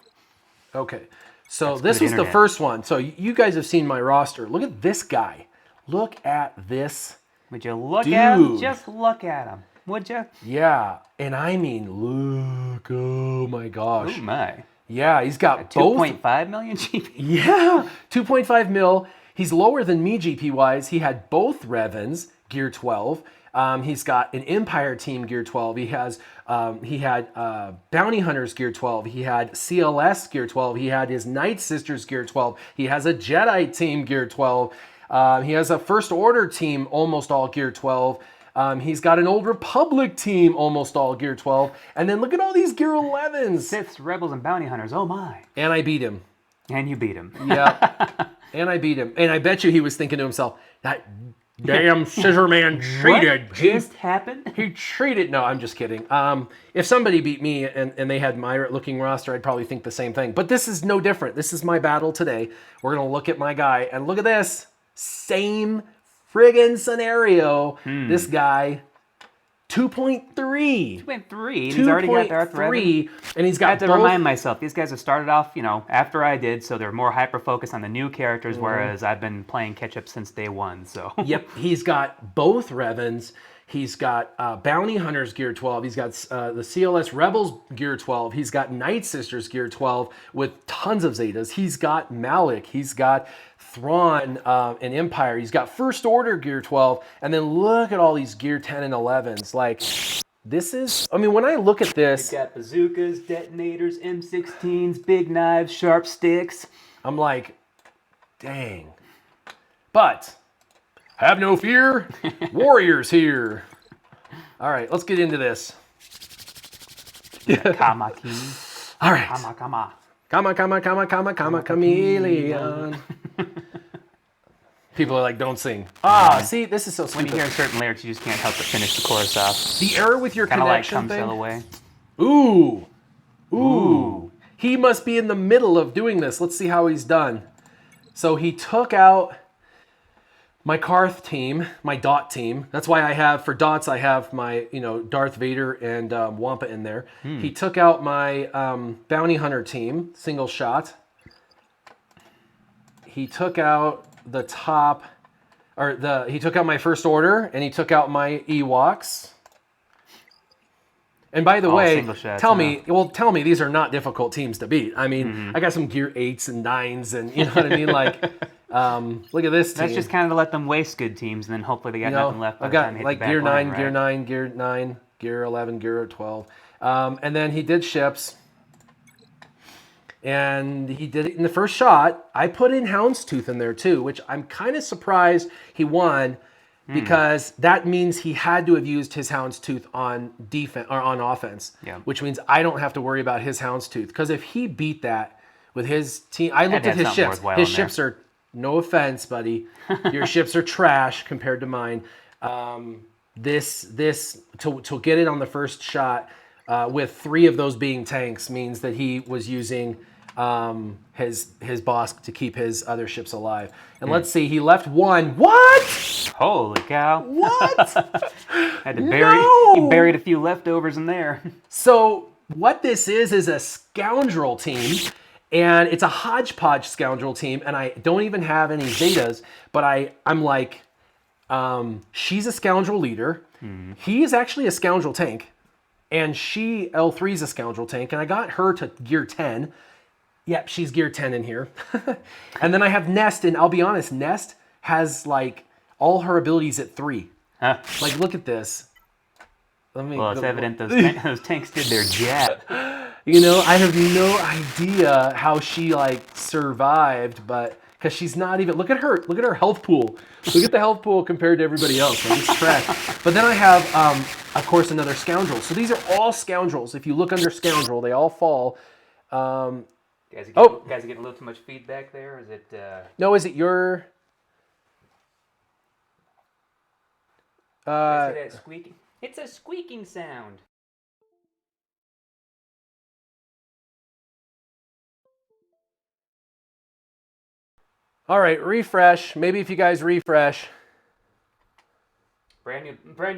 A: Okay, so
B: That's
A: this
B: good
A: was the
B: internet.
A: first one. So you guys have seen my roster. Look at this guy. Look at this.
B: Would you look at him?
A: Dude.
B: Just look at him. Would you?
A: Yeah, and I mean, look. Oh my gosh.
B: Oh my.
A: Yeah, he's got both.
B: 2.5 million GP.
A: Yeah, 2.5 mil. He's lower than me GP wise. He had both Revens Gear 12. He's got an Empire Team Gear 12. He had Bounty Hunters Gear 12. He had CLS Gear 12. He had his Night Sisters Gear 12. He has a Jedi Team Gear 12. He has a First Order team, almost all Gear 12. He's got an Old Republic team, almost all Gear 12. And then look at all these Gear 11s.
B: Siths, Rebels, and Bounty Hunters. Oh my.
A: And I beat him.
B: And you beat him.
A: Yeah. And I beat him. And I bet you he was thinking to himself, that damn Scissorman cheated.
B: What just happened?
A: He cheated. No, I'm just kidding. If somebody beat me and they had my looking roster, I'd probably think the same thing. But this is no different. This is my battle today. We're going to look at my guy. And look at this. Same friggin' scenario. This guy, 2.3.
B: 2.3. He's already got Darth Revan.
A: And he's got
B: I have to
A: both.
B: remind myself, these guys have started off, after I did, so they're more hyper-focused on the new characters, whereas I've been playing catch-up since day one, so.
A: Yep, he's got both Revens. He's got Bounty Hunters Gear 12. He's got the CLS Rebels Gear 12. He's got Night Sisters Gear 12 with tons of Zetas. He's got Malik. He's got Thrawn and Empire. He's got First Order Gear 12. And then look at all these Gear 10 and 11s. Like, this is, I mean, when I look at this,
B: You've got bazookas, detonators, M16s, big knives, sharp sticks.
A: I'm like, dang. But have no fear, warriors here. All right, let's get into this.
B: Kamaki.
A: All right.
B: Kama.
A: Chameleon. People are like, don't sing. See, this is so
B: When
A: stupid.
B: you hear certain lyrics, you just can't help but finish the chorus off.
A: The error with your
B: Kind of like
A: connection
B: Come Sail
A: thing.
B: Away.
A: Ooh. He must be in the middle of doing this. Let's see how he's done. So he took out my Karth team, my Dot team. That's why I have, for Dots, I have my, Darth Vader and Wampa in there. He took out my Bounty Hunter team, single shot. He took out the top, he took out my First Order, and he took out my Ewoks. And by the
B: All
A: way,
B: single shots,
A: tell me these are not difficult teams to beat. I mean, I got some Gear 8s and 9s, and you know what I mean? Like, look at this team.
B: That's just kind of to let them waste good teams, and then hopefully they got nothing left by
A: I've
B: the time
A: got
B: they hit
A: like
B: the back
A: Gear 9,
B: line,
A: Gear
B: right?
A: 9, Gear 9, Gear 11, Gear 12. And then he did ships. And he did it in the first shot. I put in Houndstooth in there too, which I'm kind of surprised he won, because that means he had to have used his Houndstooth on defense or on offense,
B: Yeah.
A: which means I don't have to worry about his Houndstooth. Because if he beat that with his team, I looked
B: to
A: at
B: have
A: his
B: something
A: ships.
B: worthwhile
A: His
B: in there.
A: ships are, no offense, buddy, your ships are trash compared to mine. This to get it on the first shot with 3 of those being tanks means that he was using his boss to keep his other ships alive. And let's see, he left 1. What?
B: Holy cow.
A: What?
B: Had to bury,
A: No!
B: he buried a few leftovers in there.
A: So what this is a scoundrel team, and it's a hodgepodge scoundrel team, and I don't even have any Zetas, but I'm like, she's a scoundrel leader. He is actually a scoundrel tank, and L3 is a scoundrel tank, and I got her to Gear 10. Yep, she's Gear 10 in here. And then I have Nest, and I'll be honest, Nest has like all her abilities at 3.
B: Huh.
A: Like, look at this.
B: Well, it's evident those tanks did their job.
A: I have no idea how she like survived, but because she's not even, look at her health pool. Look at the health pool compared to everybody else. Like, it's trash. But then I have, of course, another scoundrel. So these are all scoundrels. If you look under scoundrel, they all fall.
B: Guys are getting a little too much feedback there. Is it?
A: No, is it your?
B: Is it that squeaking? It's a squeaking sound.
A: All right, refresh. Maybe if you guys refresh.
B: Brand new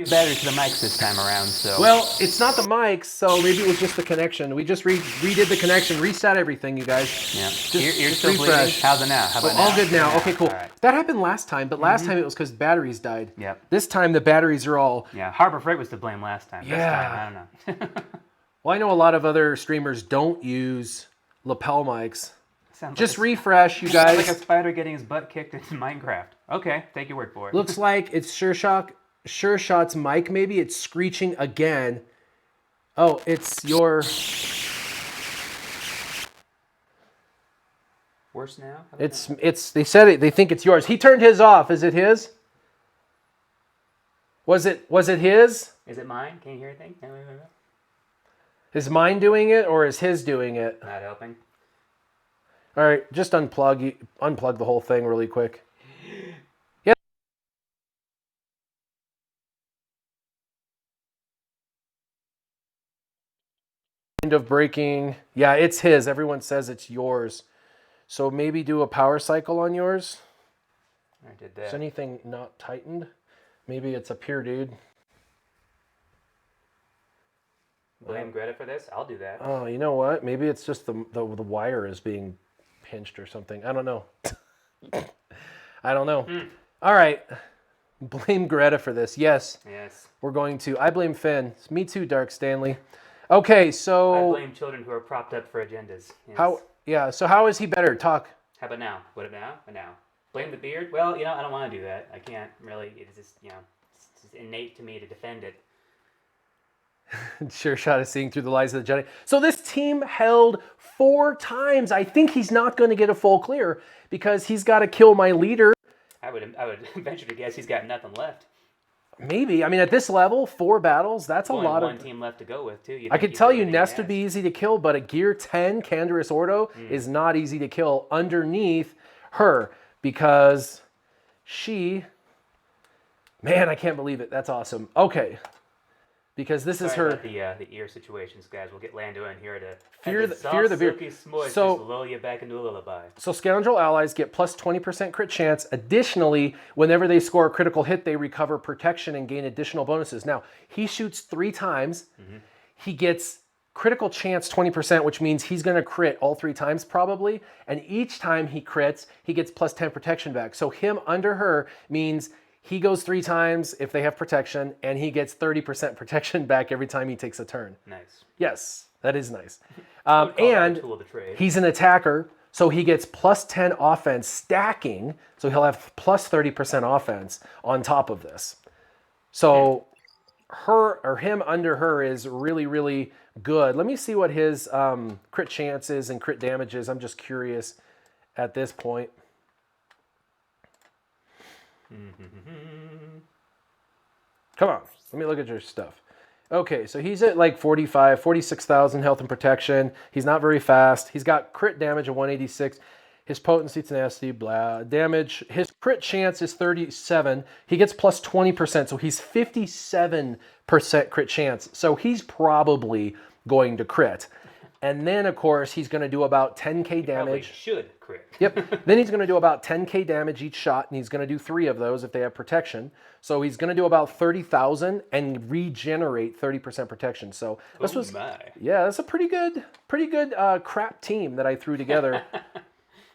B: batteries to the mics this time around. So
A: Well, it's not the mics, so maybe it was just the connection. We just redid the connection, reset everything, you guys.
B: yeah,
A: Just
B: still bleeding. How's it now? How about now?
A: all good now. Okay, cool.
B: All right.
A: That happened last time, but last time it was because batteries died.
B: Yep.
A: This time the batteries are all.
B: Yeah, Harbor Freight was to blame last time. This
A: Yeah.
B: time, I don't know.
A: Well, I know a lot of other streamers don't use lapel mics.
B: Sounds
A: Just
B: like
A: refresh, you
B: sounds like
A: guys.
B: a spider getting his butt kicked in Minecraft. Okay, take your word for it.
A: Looks like it's Sure Shot's mic. Maybe it's screeching again. Oh, it's your.
B: Worse now? How about
A: It's. They said it. They think it's yours. He turned his off. Is it his? Was it his?
B: now? Is it mine? Can you hear anything? No.
A: Is mine doing it or is his doing it?
B: Not helping.
A: All right, just unplug the whole thing really quick. Yeah. End of breaking. Yeah, it's his. Everyone says it's yours. So maybe do a power cycle on yours.
B: I did that.
A: Is anything not tightened? Maybe it's up here, dude.
B: Blame Greta for this? I'll do that.
A: Oh, you know what? Maybe it's just the wire is being pinched or something. I don't know. I don't know. All right. Blame Greta for this. Yes,
B: Yes.
A: we're going to. I blame Finn. It's me too, Dark Stanley. Okay,
B: I
A: so
B: blame children who are propped up for agendas. Yes.
A: how? Yeah. So how is he better? Talk.
B: How about now? What about now? But now? Blame the beard? Well, I don't want to do that. I can't really. It's just, it's just innate to me to defend it.
A: Sure shot of seeing through the lies of the Jedi. So this team held 4 times. I think he's not going to get a full clear because he's got to kill my leader.
B: I would venture to guess he's got nothing left.
A: Maybe. I mean, at this level, 4 battles, that's a
B: Only
A: lot
B: one
A: of...
B: team left to go with, too.
A: I could tell you Nest would be easy to kill, but a Gear 10 Canderous Ordo is not easy to kill underneath her because she... Man, I can't believe it. That's awesome. Okay. Because this is her...
B: About the ear situations, guys. We'll get Lando in here to
A: Fear the beard.
B: silky smoish
A: So-
B: just lull you back into a lullaby.
A: So Scoundrel allies get plus 20% crit chance. Additionally, whenever they score a critical hit, they recover protection and gain additional bonuses. Now, he shoots 3 times. He gets critical chance 20%, which means he's going to crit all 3 times probably. And each time he crits, he gets plus 10 protection back. So him under her means he goes 3 times if they have protection, and he gets 30% protection back every time he takes a turn.
B: Nice.
A: Yes, that is nice.
B: Call that a
A: And
B: tool of the trade.
A: he's an attacker, so he gets plus 10 offense stacking, so he'll have plus 30% offense on top of this. So him under her is really, really good. Let me see what his crit chances and crit damage is. I'm just curious at this point. Come on, let me look at your stuff. Okay, so he's at like 46,000 health and protection. He's not very fast. He's got crit damage of 186. His potency, tenacity, blah. Damage, his crit chance is 37. He gets plus 20%, so he's 57% crit chance. So he's probably going to crit. And then, of course, he's going to do about 10k
B: Probably
A: damage.
B: should crit.
A: Yep. Then he's going to do about 10k damage each shot, and he's going to do 3 of those if they have protection. So he's going to do about 30,000 and regenerate 30% protection. So this was, yeah, that's a pretty good crap team that I threw together.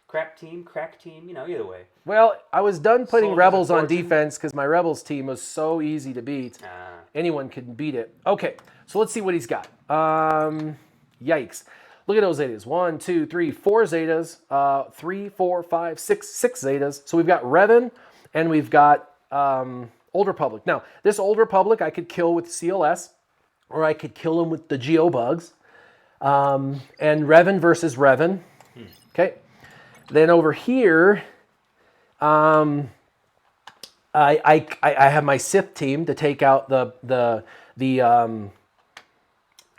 B: Crap team, crack team, either way.
A: Well, I was done putting
B: Soldiers
A: Rebels
B: of
A: on
B: Fortune.
A: defense because my Rebels team was so easy to beat. Anyone could beat it. Okay, so let's see what he's got. Yikes. Look at those Zetas. 1, 2, 3, 4 Zetas. 3, 4, 5, 6 Zetas. So we've got Revan and we've got Old Republic. Now, this Old Republic I could kill with CLS or I could kill him with the Geobugs. And Revan versus Revan. Okay. Then over here, I have my Sith team to take out the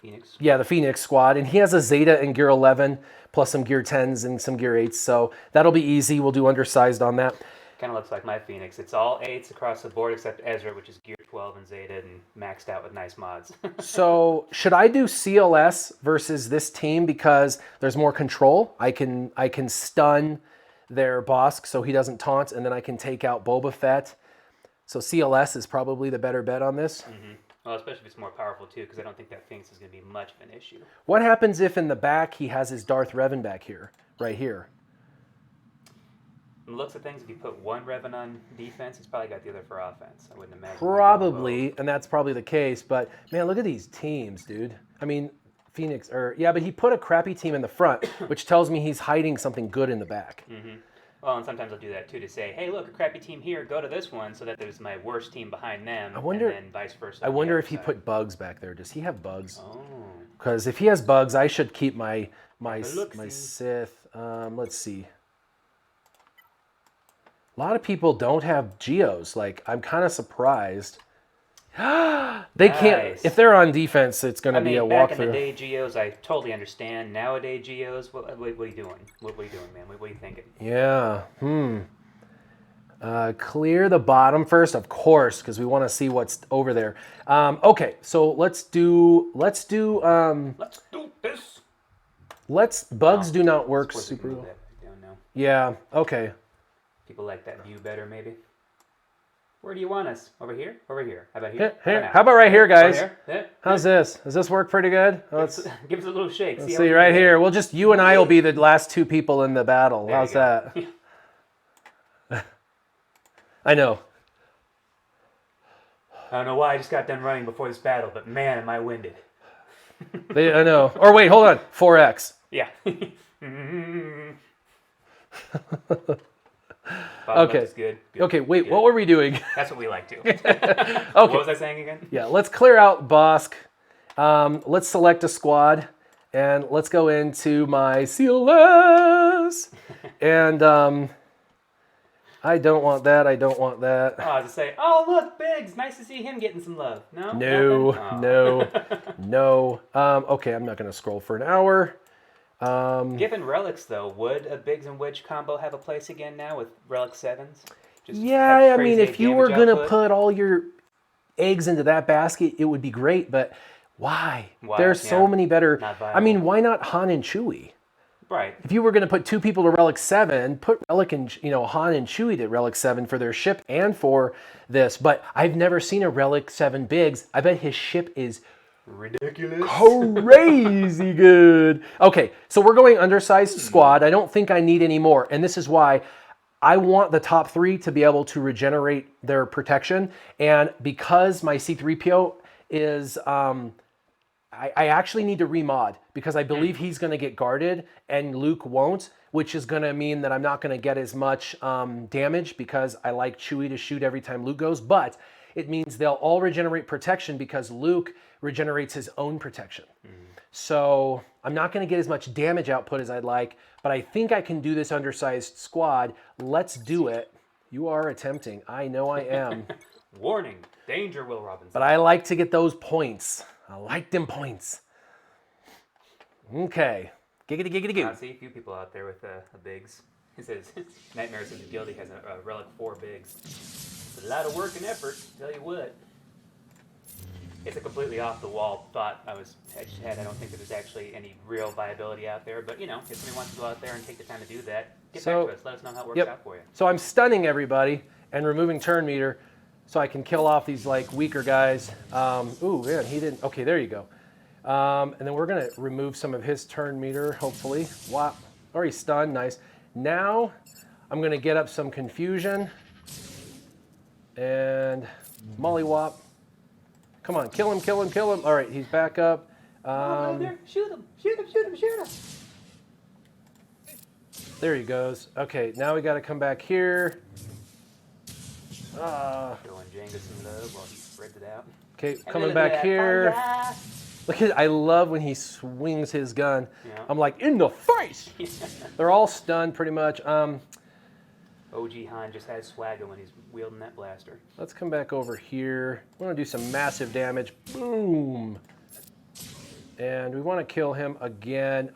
B: Phoenix.
A: Yeah, the Phoenix squad, and he has a Zeta and Gear 11, plus some Gear 10s and some Gear 8s, so that'll be easy. We'll do undersized on that.
B: Kind of looks like my Phoenix. It's all 8s across the board except Ezra, which is Gear 12 and Zeta and maxed out with nice mods.
A: So should I do CLS versus this team because there's more control? I can stun their Bosk so he doesn't taunt, and then I can take out Boba Fett. So CLS is probably the better bet on this.
B: Mm-hmm. Well, especially if it's more powerful too, because I don't think that Phoenix is going to be much of an issue.
A: What happens if in the back he has his Darth Revan back here, right here?
B: From the looks of things, if you put one Revan on defense, he's probably got the other for offense. I wouldn't imagine.
A: Probably, and that's probably the case. But man, look at these teams, dude. I mean, Phoenix, but he put a crappy team in the front, which tells me he's hiding something good in the back.
B: Mm-hmm. Well, and sometimes I'll do that too to say, hey, look, a crappy team here, go to this one, so that there's my worst team behind them, and then vice versa.
A: I wonder if he put bugs back there. Does he have bugs?
B: Oh.
A: Because if he has bugs, I should keep my Sith. Let's see. A lot of people don't have Geos. Like, I'm kind of surprised. They can't. If they're on defense, it's going to be a walkthrough.
B: Back in the day, Geos, I totally understand. Nowadays, Geos, what are you doing? What are you doing, man? What are you thinking?
A: Yeah. Clear the bottom first, of course, because we want to see what's over there. Okay, so let's do
B: this.
A: Bugs do not work super well. Yeah. Okay.
B: People like that view better, maybe. Where do you want us? Over here? Over here? How about here?
A: Here. How about right here, guys?
B: Here?
A: How's this? Does this work pretty good?
B: Give us a little shake.
A: Let's see right here. We'll just, you and I will be the last two people in the battle. How's that? I know.
B: I don't know why I just got done running before this battle, but man, am I winded.
A: I know. Or wait, hold on. 4X.
B: Yeah.
A: Okay.
B: Good.
A: Okay, wait, what were we doing?
B: That's what we like to.
A: Okay.
B: What was I saying again?
A: Yeah, let's clear out Bosk. Let's select a squad, and let's go into my CLS. And I don't want that. I don't want that.
B: Oh, I was to say, oh, look, Biggs. Nice to see him getting some love. No?
A: No. Okay, I'm not going to scroll for an hour.
B: Given relics, though, would a Biggs and Witch combo have a place again now with relic 7s?
A: Yeah, I mean, if you were going to put all your eggs into that basket, it would be great, but why? There's so many better. I mean, why not Han and Chewie?
B: Right.
A: If you were going to put two people to relic 7, put relic and Han and Chewie to relic 7 for their ship and for this. But I've never seen a relic 7 Biggs. I bet his ship is
B: ridiculous.
A: Crazy good. Okay, so we're going undersized squad. I don't think I need any more. And this is why I want the top 3 to be able to regenerate their protection. And because my C-3PO is... I actually need to remod because I believe he's going to get guarded and Luke won't, which is going to mean that I'm not going to get as much damage because I like Chewie to shoot every time Luke goes. But it means they'll all regenerate protection because Luke regenerates his own protection. So I'm not going to get as much damage output as I'd like, but I think I can do this undersized squad. Let's do it. You are attempting. I know I am.
B: Warning. Danger, Will Robinson.
A: But I like to get those points. I like them points. Okay. Giggity, giggity, goo.
B: I see a few people out there with a Biggs. It says, Nightmares of the Guilty has a relic 4 Biggs. It's a lot of work and effort, tell you what. It's a completely off-the-wall thought I just had. I don't think that there's actually any real viability out there. But, if somebody wants to go out there and take the time to do that, get back to us. Let us know how it works out for you.
A: So I'm stunning everybody and removing turn meter so I can kill off these, weaker guys. Ooh, man, he didn't. Okay, there you go. And then we're going to remove some of his turn meter, hopefully. Wow. Already stunned. Nice. Now I'm going to get up some confusion. And mollywop. Come on, kill him, kill him, kill him. All right, he's back up.
B: Shoot him, shoot him, shoot him, shoot him.
A: There he goes. Okay, now we got to come back here.
B: Showing Jenga some love while he spreads it out.
A: Okay, coming back here. Look at, I love when he swings his gun. Yeah. I'm like, in the face! They're all stunned pretty much.
B: OG Han just has swagger when he's wielding that blaster.
A: Let's come back over here. We want to do some massive damage. Boom! And we want to kill him again.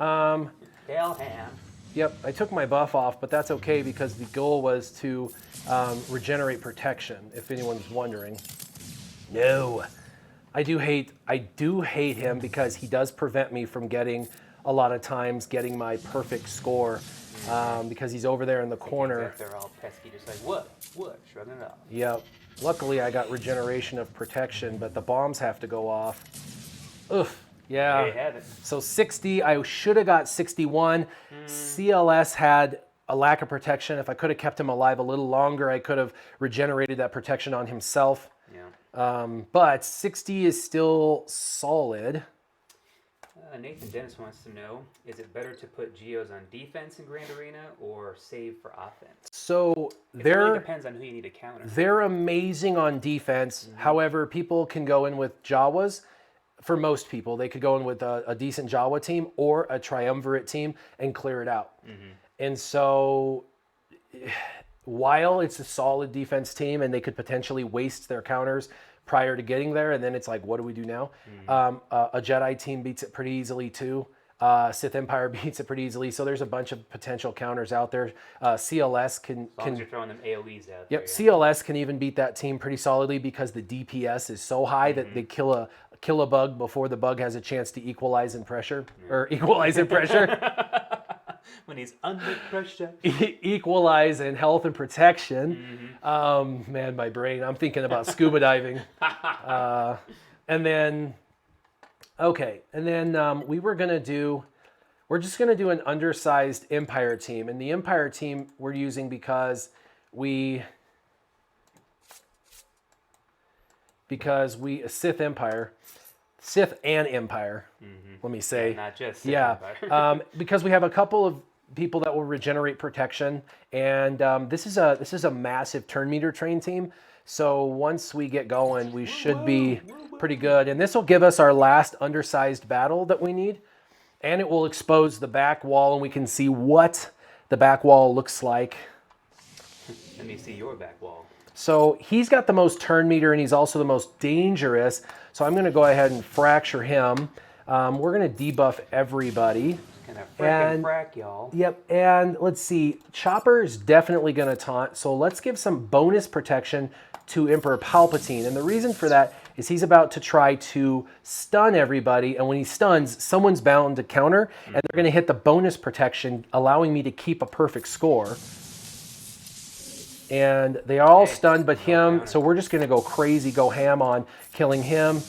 B: Kill him.
A: Yep, I took my buff off, but that's okay because the goal was to regenerate protection, if anyone's wondering. No. I do hate him because he does prevent me from getting a lot of times getting my perfect score because he's over there in the corner.
B: They're all pesky, just like, what, shrugging it off.
A: Yep. Luckily, I got regeneration of protection, but the bombs have to go off. Oof. Yeah.
B: There you have it.
A: So 60, I should have got 61. CLS had a lack of protection. If I could have kept him alive a little longer, I could have regenerated that protection on himself.
B: Yeah.
A: But 60 is still solid.
B: Nathan Dennis wants to know, is it better to put Geos on defense in Grand Arena or save for offense?
A: So
B: It really depends on who you need to counter.
A: they're amazing on defense. However, people can go in with Jawas. For most people, they could go in with a decent Jawa team or a triumvirate team and clear it out. And so while it's a solid defense team and they could potentially waste their counters prior to getting there, and then it's like, what do we do now? A Jedi team beats it pretty easily too. Sith Empire beats it pretty easily. So there's a bunch of potential counters out there. CLS can...
B: As long as you're throwing them AoEs out
A: Yep,
B: there.
A: CLS can even beat that team pretty solidly because the DPS is so high that they kill a bug before the bug has a chance to equalize in pressure. Or equalize in pressure.
B: When he's under pressure.
A: Equalize in health and protection. Man, my brain, I'm thinking about scuba diving. And then we're just going to do an undersized Empire team. And the Empire team we're using because Sith and Empire, let me say.
B: Not just Sith Empire.
A: Because we have a couple of people that will regenerate protection, and this is a massive turn meter train team. So once we get going, we should be pretty good. And this will give us our last undersized battle that we need, and it will expose the back wall, and we can see what the back wall looks like.
B: Let me see your back wall.
A: So he's got the most turn meter, and he's also the most dangerous. So I'm going to go ahead and fracture him. We're going to debuff everybody.
B: Kind of frickin' frack, y'all.
A: Yep, and let's see. Chopper is definitely going to taunt, so let's give some bonus protection to Emperor Palpatine. And the reason for that is he's about to try to stun everybody, and when he stuns, someone's bound to counter, and they're going to hit the bonus protection, allowing me to keep a perfect score. And they are all stunned but him, so we're just going to go crazy, go ham on killing him.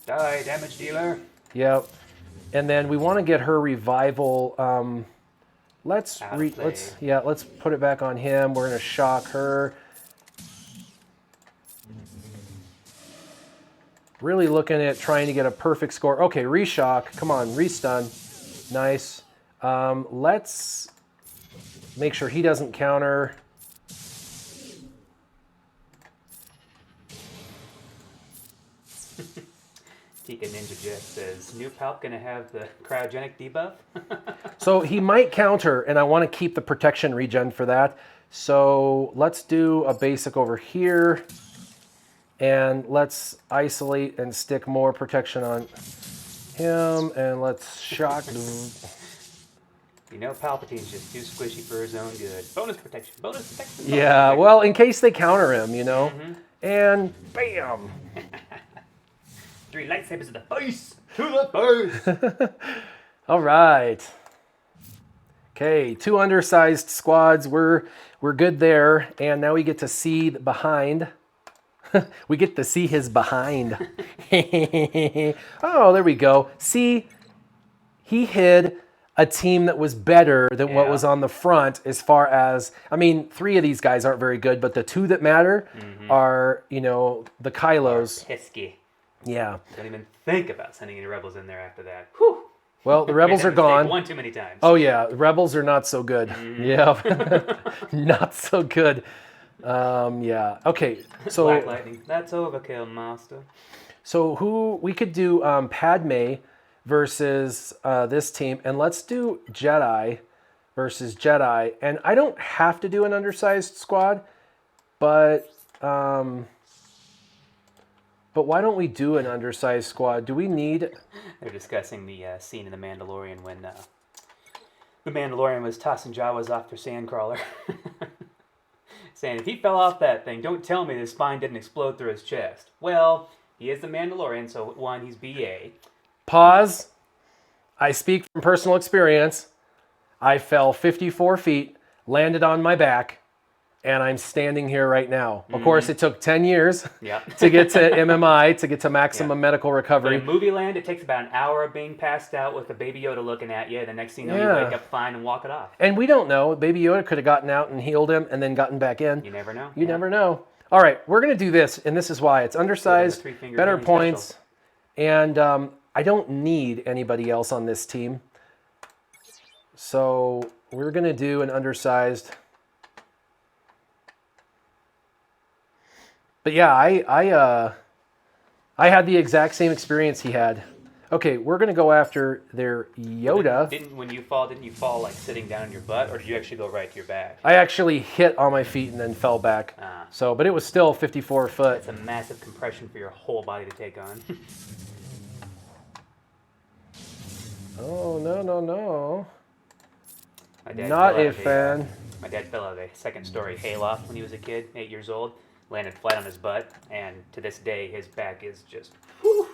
B: Die, damage dealer.
A: Yep. And then we want to get her revival. Let's put it back on him. We're going to shock her. Really looking at trying to get a perfect score. Okay, reshock. Come on, restun. Nice. Let's make sure he doesn't counter.
B: Tika Ninja Jet says, new Palp gonna have the cryogenic debuff?
A: So he might counter, and I want to keep the protection regen for that. So let's do a basic over here. And let's isolate and stick more protection on him. And let's shock.
B: You know Palpatine's just too squishy for his own good. Bonus protection, bonus protection.
A: Yeah, well, in case they counter him, you know. And bam.
B: 3 lightsabers to the face! To the face!
A: All right. Okay, 2 undersized squads. We're good there. And now we get to see the behind. We get to see his behind. Oh, there we go. See, he hid a team that was better than what was on the front as far as, I mean, 3 of these guys aren't very good, but the 2 that matter are, you know, the Kylos.
B: Pesky.
A: Yeah.
B: Don't even think about sending any rebels in there after that. Whew.
A: Well, the rebels are gone.
B: One too many times.
A: Oh, yeah. The rebels are not so good. Yeah. Not so good. Yeah. Okay. So
B: Black Lightning. That's overkill, master.
A: So who we could do Padme versus this team, and let's do Jedi versus Jedi. And I don't have to do an undersized squad, but why don't we do an undersized squad? Do we need?
B: They're discussing the scene in The Mandalorian when the Mandalorian was tossing Jawas off their sandcrawler. Saying, if he fell off that thing, don't tell me his spine didn't explode through his chest. Well, he is the Mandalorian, so 1, he's BA.
A: Pause. I speak from personal experience. I fell 54 feet, landed on my back, and I'm standing here right now. Of course, it took 10 years to get to MMI, to get to maximum medical
B: But
A: recovery.
B: in movie land, it takes about an hour of being passed out with a Baby Yoda looking at you. The next thing you know, you wake up fine and walk it off.
A: And we don't know. Baby Yoda could have gotten out and healed him and then gotten back in.
B: You never know.
A: You never know. All right, we're going to do this, and this is why. It's undersized,
B: three-finger
A: better
B: healing
A: points, and I don't need anybody else on this team. So we're going to do an undersized. But yeah, I had the exact same experience he had. Okay, we're going to go after their Yoda.
B: Didn't you fall like sitting down on your butt, or did you actually go right to your back?
A: I actually hit on my feet and then fell back. So, but it was still 54 foot.
B: It's a massive compression for your whole body to take on.
A: Oh, no.
B: My dad
A: Not
B: fell out
A: a
B: of
A: fan.
B: My dad fell out of a second-story hayloft when he was a kid, 8 years old. Landed flat on his butt, and to this day, his back is just, whew.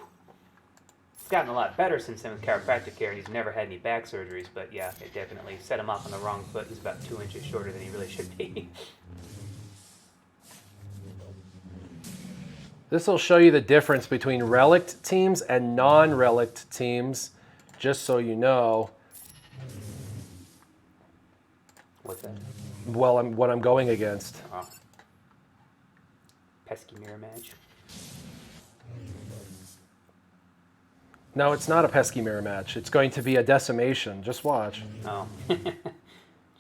B: It's gotten a lot better since then with chiropractic care, and he's never had any back surgeries, but yeah, it definitely set him off on the wrong foot. He's about 2 inches shorter than he really should be.
A: This will show you the difference between relict teams and non-relict teams, just so you know.
B: What's that?
A: Well, what I'm going against.
B: Oh. Pesky mirror match.
A: No, it's not a pesky mirror match. It's going to be a decimation. Just watch.
B: Oh.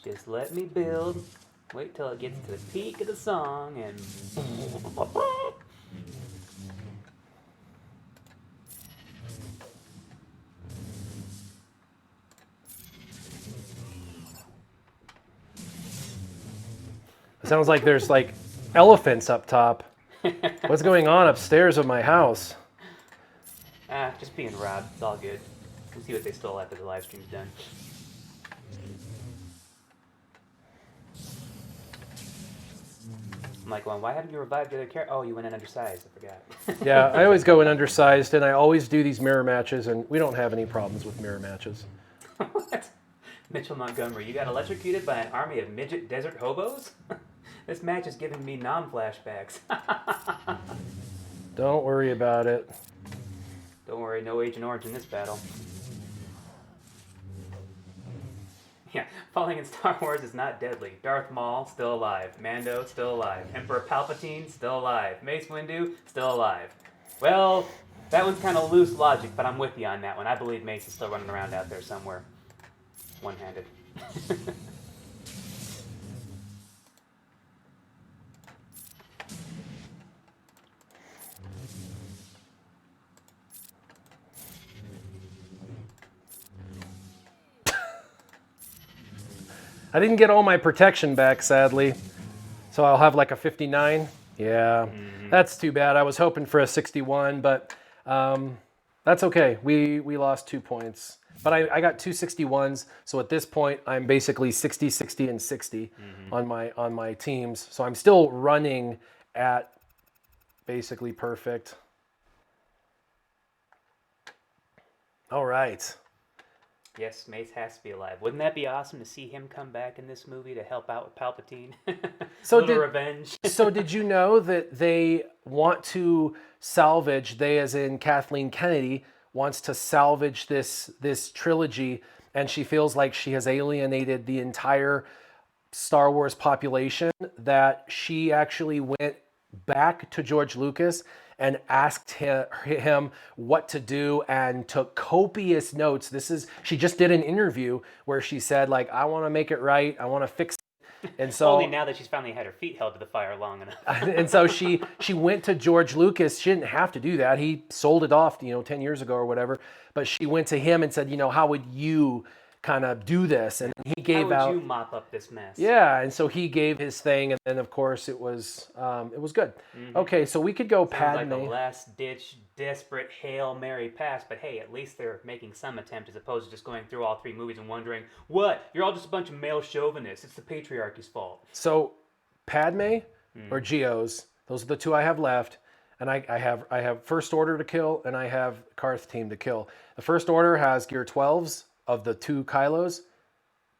B: Just let me build. Wait till it gets to the peak of the song and...
A: It sounds like there's like elephants up top. What's going on upstairs of my house?
B: Just being robbed. It's all good. We'll see what they stole after the live stream's done. I'm like, well, why haven't you revived the other character? Oh, you went in undersized. I forgot.
A: Yeah, I always go in undersized, and I always do these mirror matches, and we don't have any problems with mirror matches.
B: What? Mitchell Montgomery, you got electrocuted by an army of midget desert hobos? This match is giving me non-flashbacks.
A: Don't worry about it.
B: Don't worry, no Agent Orange in this battle. Yeah, falling in Star Wars is not deadly. Darth Maul, still alive. Mando, still alive. Emperor Palpatine, still alive. Mace Windu, still alive. Well, that one's kind of loose logic, but I'm with you on that one. I believe Mace is still running around out there somewhere. One-handed.
A: I didn't get all my protection back, sadly. So I'll have like a 59. Yeah, that's too bad. I was hoping for a 61, but that's okay. We lost 2 points. But I got 2 61s, so at this point I'm basically 60, 60, and 60 on my teams. So I'm still running at basically perfect. All right.
B: Yes, Mace has to be alive. Wouldn't that be awesome to see him come back in this movie to help out with Palpatine?
A: So
B: little revenge.
A: So did you know that they want to salvage, they as in Kathleen Kennedy, wants to salvage this trilogy, and she feels like she has alienated the entire Star Wars population, that she actually went back to George Lucas and asked him what to do and took copious notes. She just did an interview where she said, like, I want to make it right, I want to fix it. And so
B: only now that she's finally had her feet held to the fire long enough.
A: And so she went to George Lucas. She didn't have to do that. He sold it off, 10 years ago or whatever. But she went to him and said, how would you kind of do this? And he gave out.
B: How would you mop up this mess?
A: Yeah, and so he gave his thing, and then of course it was good. Okay, so we could go Padme.
B: Like a last-ditch, desperate Hail Mary pass, but hey, at least they're making some attempt as opposed to just going through all 3 movies and wondering, what? You're all just a bunch of male chauvinists. It's the patriarchy's fault.
A: So Padme or Geos, those are the 2 I have left. And I have First Order to kill, and I have Karth team to kill. The First Order has Gear 12s of the 2 Kylos,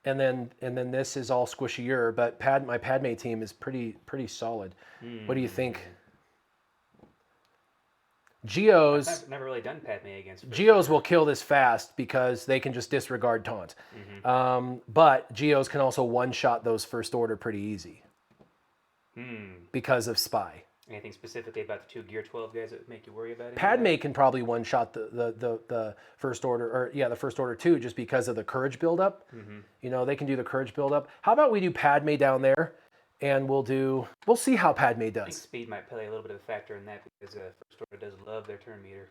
A: and then this is all squishier. But my Padme team is pretty solid. What do you think? Geos.
B: I've never really done Padme against.
A: Geos will kill this fast because they can just disregard taunt. But Geos can also one-shot those First Order pretty easy because of Spy.
B: Anything specifically about the 2 Gear 12 guys that would make you worry about it?
A: Padme can probably one-shot the First Order, or the First Order too, just because of the courage buildup. You know, they can do the courage buildup. How about we do Padme down there, and we'll see how Padme
B: I think
A: does.
B: speed might play a little bit of a factor in that because First Order does love their turn meter.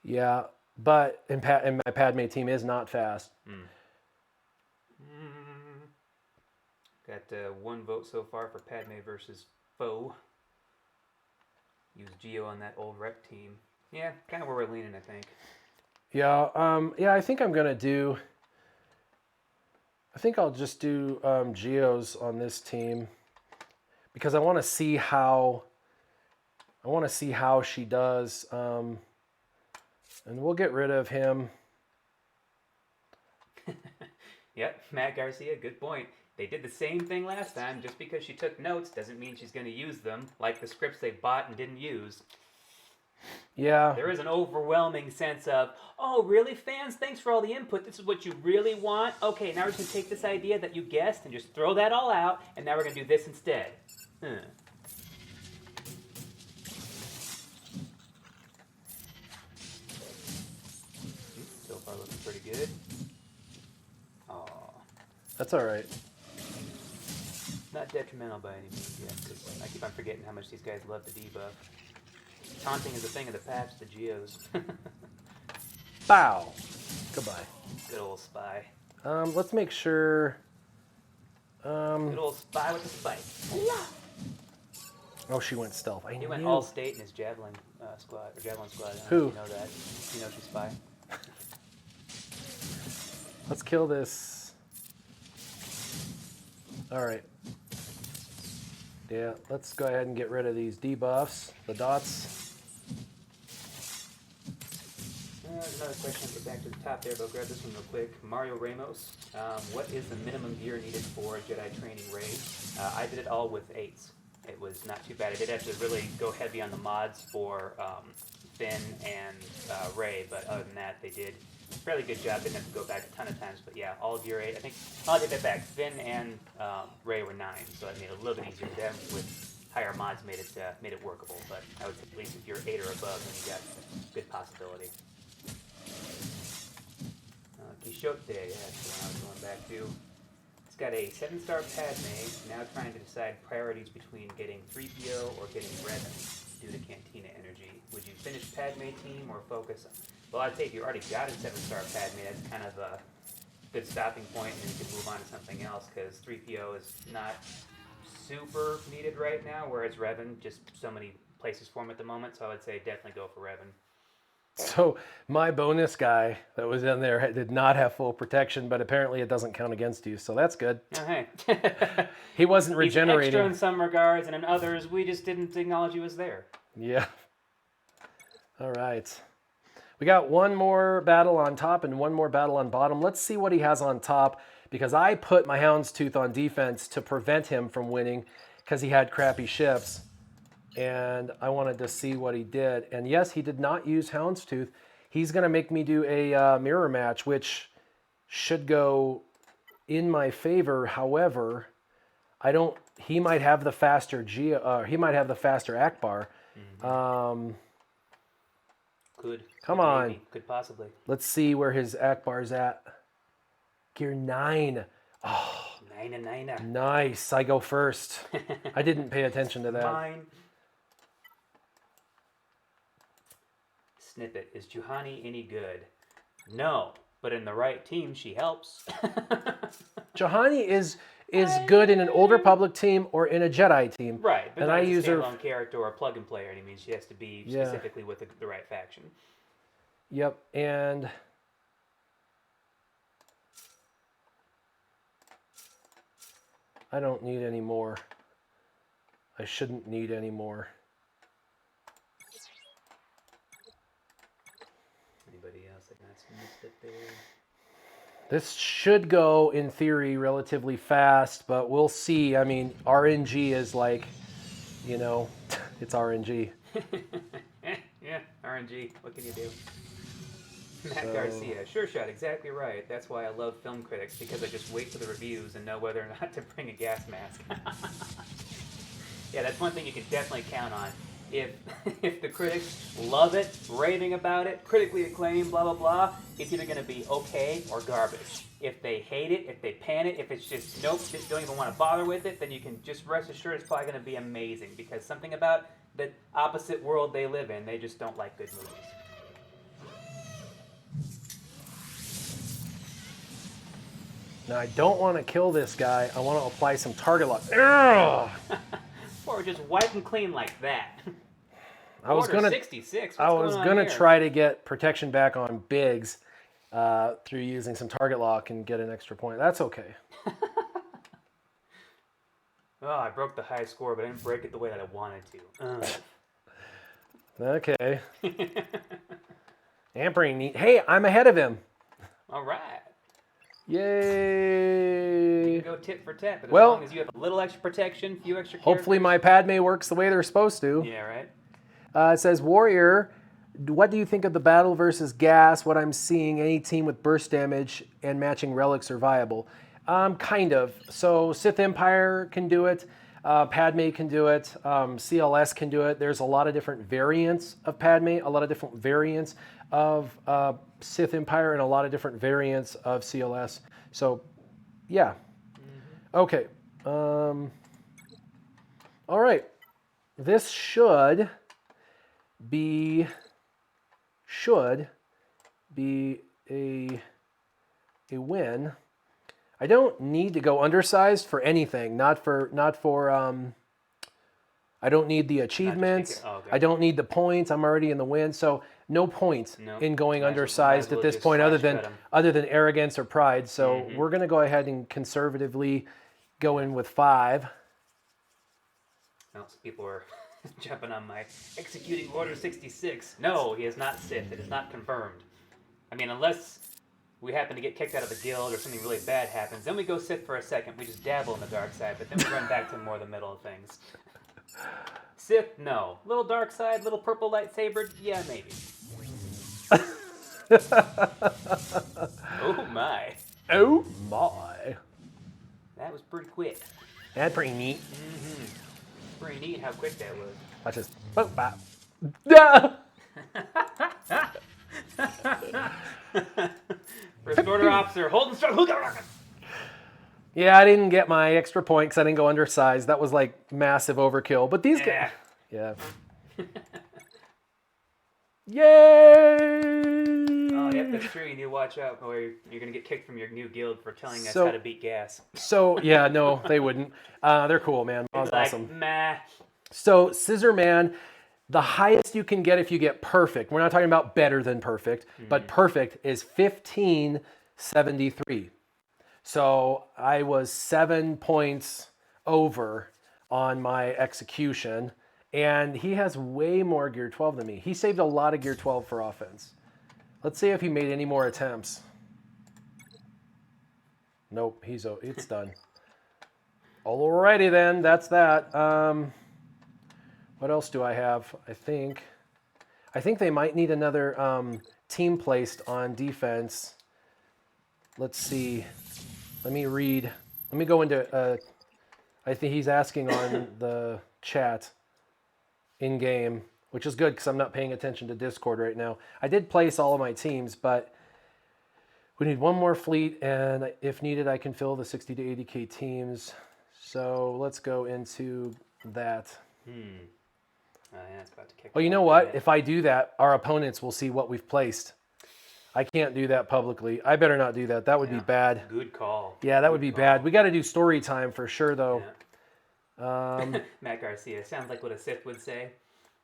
A: Yeah, but and my Padme team is not fast.
B: Got 1 vote so far for Padme versus Foe. Use Geo on that old rep team. Yeah, kind of where we're leaning, I think.
A: Yeah, I think I'm gonna do. I think I'll just do Geos on this team because I want to see how. I want to see how she does, and we'll get rid of him.
B: Yep, Matt Garcia, good point. They did the same thing last time. Just because she took notes doesn't mean she's going to use them, like the scripts they bought and didn't use.
A: Yeah.
B: There is an overwhelming sense of, oh, really, fans? Thanks for all the input. This is what you really want? Okay, now we're just going to take this idea that you guessed and just throw that all out, and now we're going to do this instead. So far looking pretty good. Aw.
A: That's all right.
B: Not detrimental by any means yet, because I keep on forgetting how much these guys love the debuff. Taunting is a thing of the past, the Geos.
A: Bow. Goodbye.
B: Good old Spy.
A: Let's make sure.
B: Good old Spy with the spike.
A: Oh, she went stealth.
B: He went all state in his Javelin squad, or Javelin squad. I don't
A: Who?
B: know if you know that. You know she's Spy.
A: Let's kill this. All right. Yeah, let's go ahead and get rid of these debuffs, the dots.
B: There's another question. I'll get back to the top there, but I'll grab this one real quick. Mario Ramos, what is the minimum gear needed for a Jedi training raid? I did it all with 8s. It was not too bad. I did have to really go heavy on the mods for Finn and Rey, but other than that, they did a fairly good job. Didn't have to go back a ton of times, but yeah, all gear 8. I think I'll take that back. Finn and Rey were 9, so it made it a little bit easier. Them with higher mods made it workable, but I would say at least if you're 8 or above, then you got good possibility. Quixote, yeah, that's the one I was going back to. It's got a 7-star Padme, now trying to decide priorities between getting 3PO or getting Revan due to Cantina energy. Would you finish Padme team or focus on... Well, I'd say if you already got a 7-star Padme, that's kind of a good stopping point, and then you can move on to something else, because 3PO is not super needed right now, whereas Revan, just so many places for him at the moment, so I would say definitely go for Revan.
A: So my bonus guy that was in there did not have full protection, but apparently it doesn't count against you, so that's good.
B: Oh, hey.
A: He wasn't regenerating.
B: He's extra in some regards, and in others, we just didn't acknowledge he was there.
A: Yeah. All right. We got one more battle on top and one more battle on bottom. Let's see what he has on top, because I put my Houndstooth on defense to prevent him from winning because he had crappy ships. And I wanted to see what he did. And yes, he did not use Houndstooth. He's going to make me do a mirror match, which should go in my favor. However, he might have the faster he might have the faster Akbar.
B: Mm-hmm.
A: Come on.
B: Maybe. Could possibly.
A: Let's see where his Akbar's at. Gear 9. Oh,
B: 9.
A: Nice. I go first. I didn't pay attention to that.
B: Mine. Snippet. Is Juhani any good? No, but in the right team, she helps.
A: Juhani is good in an Old Republic team or in a Jedi team.
B: Right, but
A: and
B: not
A: I
B: as
A: use
B: a
A: her
B: standalone character or a plug-and play or anything. She has to be specifically with the right faction.
A: Yep, and I don't need any more. I shouldn't need any more. This should go, in theory, relatively fast, but we'll see. I mean, RNG is like, you know, it's RNG.
B: Yeah, RNG. What can you do? Matt Garcia, sure shot, exactly right. That's why I love film critics, because I just wait for the reviews and know whether or not to bring a gas mask. Yeah, that's one thing you can definitely count on. If if the critics love it, raving about it, critically acclaimed, blah blah blah, it's either going to be okay or garbage. If they hate it, if they pan it, if it's just nope, just don't even want to bother with it, then you can just rest assured it's probably going to be amazing, because something about the opposite world they live in, they just don't like good movies.
A: Now, I don't want to kill this guy. I want to apply some target lock. Ugh!
B: Or just wipe them clean like that.
A: I was gonna
B: 66.
A: I was gonna try to get protection back on Biggs through using some target lock and get an extra point. That's okay.
B: Oh, I broke the high score, but I didn't break it the way that I wanted to.
A: Okay. And pretty neat. Hey, I'm ahead of him.
B: All right.
A: Yay!
B: You can go tit for tat, but as
A: Well,
B: long as you have a little extra protection, few extra
A: hopefully my Padme works the way they're supposed to.
B: Yeah, right.
A: It says, Warrior, what do you think of the battle versus gas? What I'm seeing, any team with burst damage and matching relics are viable. Kind of. So Sith Empire can do it. Padme can do it. CLS can do it. There's a lot of different variants of Padme, a lot of different variants of Sith Empire, and a lot of different variants of CLS. So, yeah. Okay. All right. This should be a win. I don't need to go undersized for anything. Not for I don't need the achievements.
B: Okay.
A: I don't need the points. I'm already in the win. So no point in going undersized at this point other than arrogance or pride. So we're going to go ahead and conservatively go in with 5.
B: Well, some people are jumping on my executing Order 66. No, he is not Sith. It is not confirmed. I mean, unless we happen to get kicked out of the guild or something really bad happens, then we go Sith for a second. We just dabble in the dark side, but then we run back to more the middle of things. Sith, no. Little dark side, little purple lightsaber, yeah, maybe. Oh my.
A: Oh my.
B: That was pretty quick.
A: That's pretty neat.
B: Mm-hmm. Pretty neat how quick that was.
A: Watch this. Boop, bop.
B: First order officer, hold and struggle.
A: Yeah, I didn't get my extra point because I didn't go undersized. That was like massive overkill. But these guys, yeah. Yay!
B: Oh, yep, that's true. You need to watch out, or you're going to get kicked from your new guild for telling us how to beat gas.
A: So, yeah, no, they wouldn't. They're cool, man. That was awesome.
B: Meh. So,
A: Scissorman, the highest you can get if you get perfect, we're not talking about better than perfect, but perfect is 1573. So I was 7 points over on my execution, and he has way more Gear 12 than me. He saved a lot of Gear 12 for offense. Let's see if he made any more attempts. Nope, it's done. Alrighty then, that's that. What else do I have? I think they might need another team placed on defense. Let's see. Let me read. Let me go into. I think he's asking on the chat in game, which is good because I'm not paying attention to Discord right now. I did place all of my teams, but we need one more fleet, and if needed, I can fill the 60 to 80K teams. So let's go into that.
B: It's about to kick
A: Well, you know what? If I do that, our opponents will see what we've placed. I can't do that publicly. I better not do that. That would be bad.
B: Good call.
A: Yeah, that would be bad. We got to do story time for sure, though.
B: Yeah. Matt Garcia, sounds like what a Sith would say.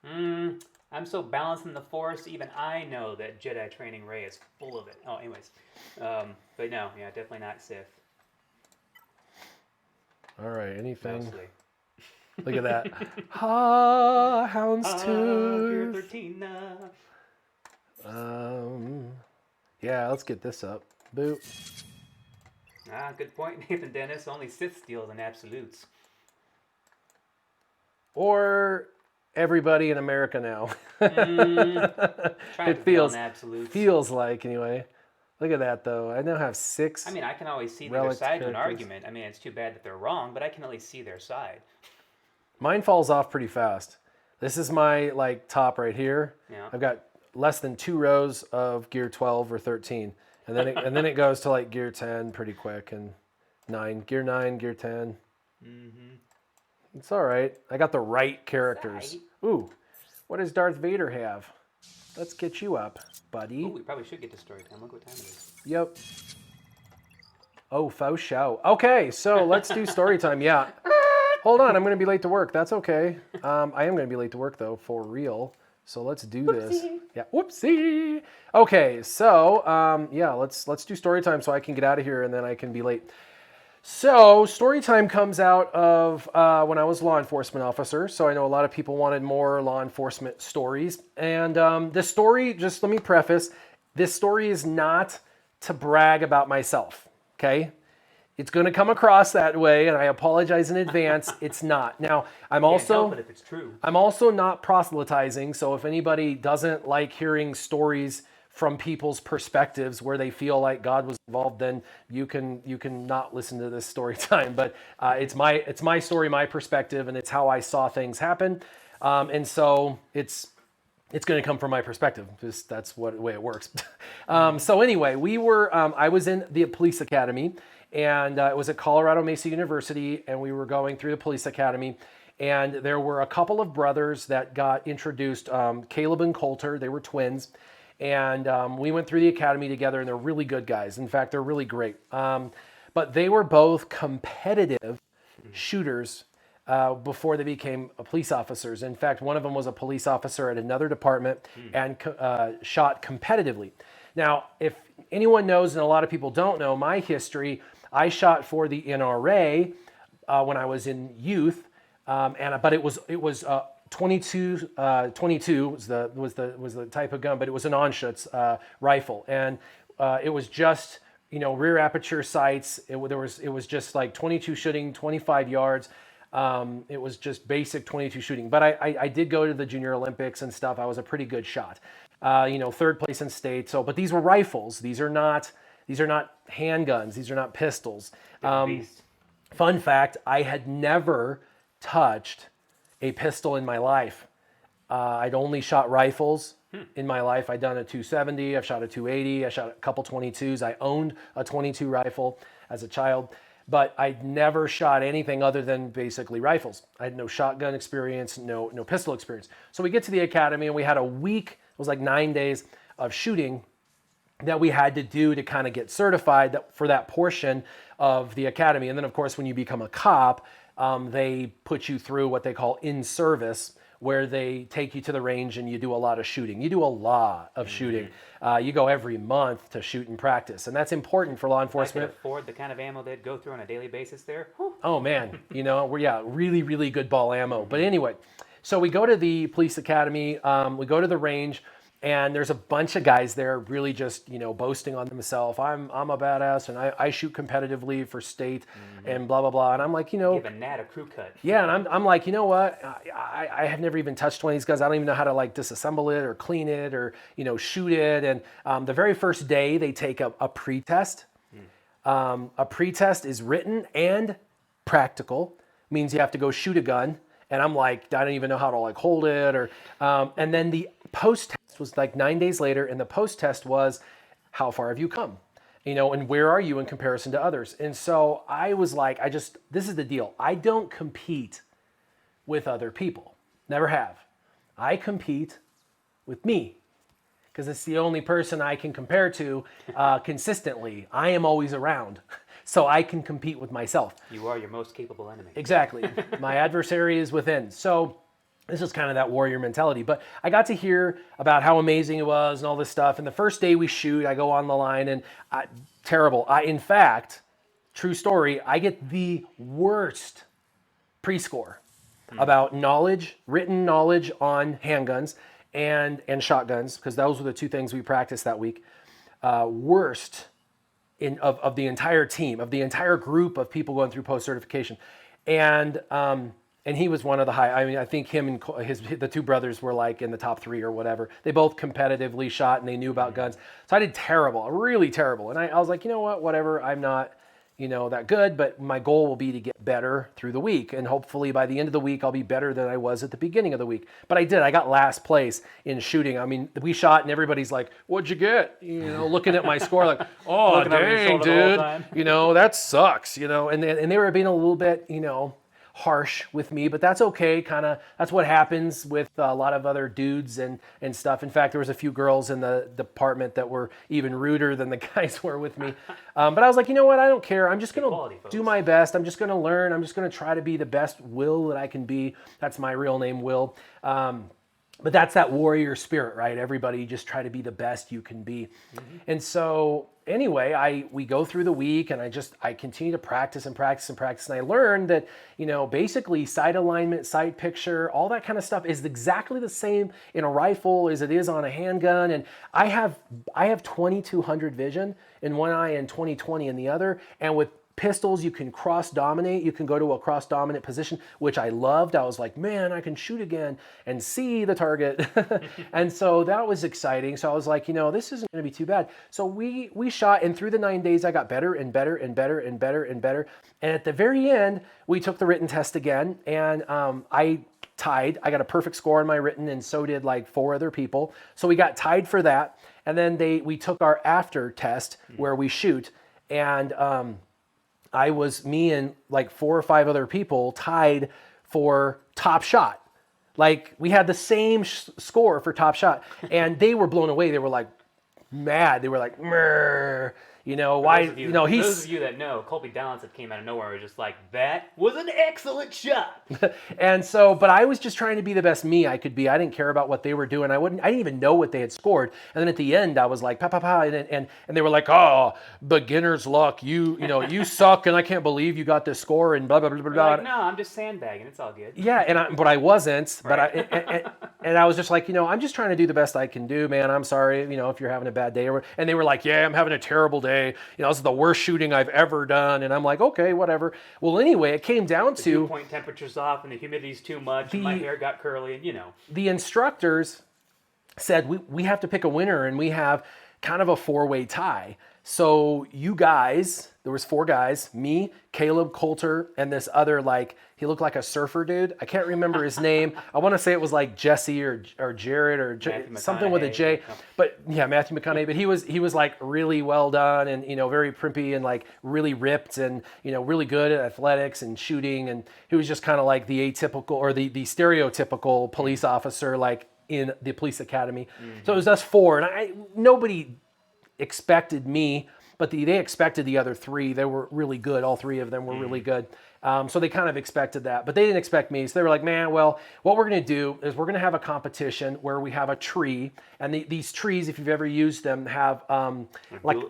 B: I'm so balanced in the Force, even I know that Jedi training Rey is full of it. Oh, anyways. But no, yeah, definitely not Sith.
A: All right, anything?
B: Mostly.
A: Look at that. Houndstooth.
B: Gear 13.
A: Yeah, let's get this up. Boop.
B: Ah, good point, Nathan Dennis. Only Sith steals in absolutes.
A: Or everybody in America now.
B: Trying
A: It
B: to deal in
A: feels
B: absolutes.
A: like anyway. Look at that though. I now have 6.
B: I mean, I can always see the other
A: relic
B: side to an
A: characters.
B: argument. I mean, it's too bad that they're wrong, but I can at least see their side.
A: Mine falls off pretty fast. This is my like top right here.
B: Yeah.
A: I've got less than 2 rows of gear 12 or 13, and then it goes to like gear 10 pretty quick, and 9, gear 9, gear 10. It's all right. I got the right characters. Ooh, what does Darth Vader have? Let's get you up, buddy.
B: Ooh, we probably should get to story time. Look what time it is.
A: Yep. Oh, faux show. Okay, so let's do story time. Yeah. Hold on, I'm going to be late to work. That's okay. I am going to be late to work, though, for real. So let's do this. Yeah, whoopsie. Okay, so yeah, let's do story time so I can get out of here and then I can be late. So story time comes out of when I was a law enforcement officer. So I know a lot of people wanted more law enforcement stories. And this story, just let me preface, this story is not to brag about myself, okay? It's going to come across that way, and I apologize in advance. It's not. Now, I'm
B: Can't help it if it's true.
A: I'm also not proselytizing, so if anybody doesn't like hearing stories from people's perspectives where they feel like God was involved, then you can not listen to this story time. But it's my story, my perspective, and it's how I saw things happen. And so it's going to come from my perspective. Just that's the way it works. So anyway, I was in the police academy, and it was at Colorado Mesa University, and we were going through the police academy, and there were a couple of brothers that got introduced, Caleb and Coulter. They were twins, and we went through the academy together, and they're really good guys. In fact, they're really great. But they were both competitive shooters before they became police officers. In fact, one of them was a police officer at another department and shot competitively. Now, if anyone knows, and a lot of people don't know, my history, I shot for the NRA when I was in youth, but it was 22 was the type of gun, but it was an Anschutz rifle, and it was just rear aperture sights. It was just like 22 shooting, 25 yards. It was just basic 22 shooting, but I did go to the Junior Olympics and stuff. I was a pretty good shot, 3rd place in state. So, but these were rifles. These are not handguns. These are not pistols. Fun fact: I had never touched a pistol in my life. I'd only shot rifles in my life. I'd done a 270. I've shot a 280. I shot a couple 22s. I owned a 22 rifle as a child. But I'd never shot anything other than basically rifles. I had no shotgun experience, no pistol experience. So we get to the academy and we had a week, it was like 9 days of shooting that we had to do to kind of get certified for that portion of the academy. And then of course, when you become a cop, they put you through what they call in-service, where they take you to the range and you do a lot of shooting. You do a lot of shooting. You go every month to shoot and practice, and that's important for law
B: I
A: enforcement.
B: could afford the kind of ammo they'd go through on a daily basis there.
A: Oh man, really, really good ball ammo. But anyway, so we go to the police academy, we go to the range, and there's a bunch of guys there really just, boasting on themselves. I'm a badass, and I shoot competitively for state and blah, blah, blah. And I'm like,
B: Give a gnat a crew cut.
A: yeah, and I'm like, you know what? I have never even touched one of these guys. I don't even know how to like disassemble it or clean it or, shoot it. And the very first day they take a pretest. A pretest is written and practical, means you have to go shoot a gun. And I'm like, I don't even know how to like hold it and then the post test was like 9 days later. And the post test was, how far have you come? And where are you in comparison to others? And so I was like, this is the deal. I don't compete with other people. Never have. I compete with me because it's the only person I can compare to consistently. I am always around. So I can compete with myself.
B: You are your most capable enemy.
A: Exactly. My adversary is within. So this is kind of that warrior mentality. But I got to hear about how amazing it was and all this stuff. And the first day we shoot, I go on the line and terrible. In fact, true story, I get the worst pre-score about written knowledge on handguns and shotguns, because those were the two things we practiced that week. worst of the entire team, of the entire group of people going through post certification, and he was one of the high. I mean, I think him and the two brothers were like in the top 3 or whatever. They both competitively shot and they knew about guns. So I did terrible, really terrible. And I was like, you know what, whatever. I'm not, that good, but my goal will be to get better through the week. And hopefully by the end of the week, I'll be better than I was at the beginning of the week. But I did. I got last place in shooting. I mean, we shot and everybody's like, what'd you get? Looking at my score like, oh, dang, dude. That sucks, and they were being a little bit, harsh with me, but that's okay. That's what happens with a lot of other dudes and stuff. In fact, there was a few girls in the department that were even ruder than the guys were with me. But I was like, you know what? I don't care. I'm just going to do my best. I'm just going to learn. I'm just going to try to be the best Will that I can be. That's my real name, Will. But that's that warrior spirit, right? Everybody just try to be the best you can be. Mm-hmm. And so anyway, we go through the week and I continue to practice and practice and practice. And I learned that, basically sight alignment, sight picture, all that kind of stuff is exactly the same in a rifle as it is on a handgun. And I have 2200 vision in one eye and 20/20 in the other. And with pistols, you can cross-dominate. You can go to a cross-dominant position, which I loved. I was like, man, I can shoot again and see the target. And so that was exciting. So I was like, this isn't going to be too bad. So we shot, and through the 9 days, I got better and better and better and better and better. And at the very end, we took the written test again, and I tied. I got a perfect score on my written, and so did like 4 other people. So we got tied for that. And then we took our after test where we shoot, and me and like 4 or 5 other people tied for top shot. Like we had the same score for top shot, and they were blown away. They were like mad. They were like, "Mrr." Why?
B: Those of you that know, Colby Dallins that came out of nowhere was just like, that was an excellent shot.
A: And so, but I was just trying to be the best me I could be. I didn't care about what they were doing. I didn't even know what they had scored. And then at the end, I was like, pa pa pa, and they were like, oh, beginner's luck. You suck, and I can't believe you got this score, and blah blah blah blah.
B: Like, no, I'm just sandbagging. It's all good.
A: Yeah, but I wasn't.
B: Right.
A: But and I was just like, I'm just trying to do the best I can do, man. I'm sorry, if you're having a bad day. And they were like, yeah, I'm having a terrible day. This is the worst shooting I've ever done. And I'm like, okay, whatever. Well, anyway, it came down to...
B: The dew-point temperature's off and the humidity's too much and my hair got curly and
A: The instructors said, we have to pick a winner, and we have kind of a 4-way tie. So you guys, there was 4 guys, me, Caleb, Coulter, and this other, he looked like a surfer dude. I can't remember his name. I want to say it was like Jesse or Jared or something with a J. But yeah, Matthew McConaughey. But he was like really well done and, very primpy and like really ripped and, really good at athletics and shooting. And he was just kind of like the atypical or the stereotypical police officer, like in the police academy. Mm-hmm. So it was us 4. And nobody expected me, but they expected the other 3. They were really good. All 3 of them were really good. So they kind of expected that, but they didn't expect me. So they were like, man, well, what we're going to do is we're going to have a competition where we have a tree, and these trees, if you've ever used them, have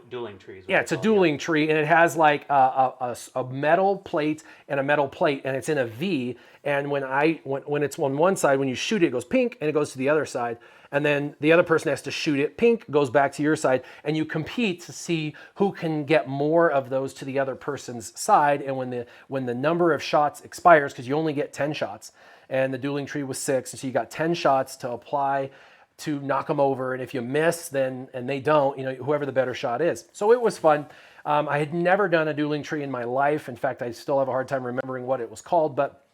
B: dueling trees.
A: Yeah, it's a dueling tree, and it has like a metal plate and a metal plate, and it's in a V. And when it's on one side, when you shoot it, it goes pink, and it goes to the other side. And then the other person has to shoot it pink, goes back to your side, and you compete to see who can get more of those to the other person's side. And when the number of shots expires, because you only get 10 shots, and the dueling tree was 6, and so you got 10 shots to apply to knock them over. And if you miss, and they don't, whoever the better shot is. So it was fun. I had never done a dueling tree in my life. In fact, I still have a hard time remembering what it was called, but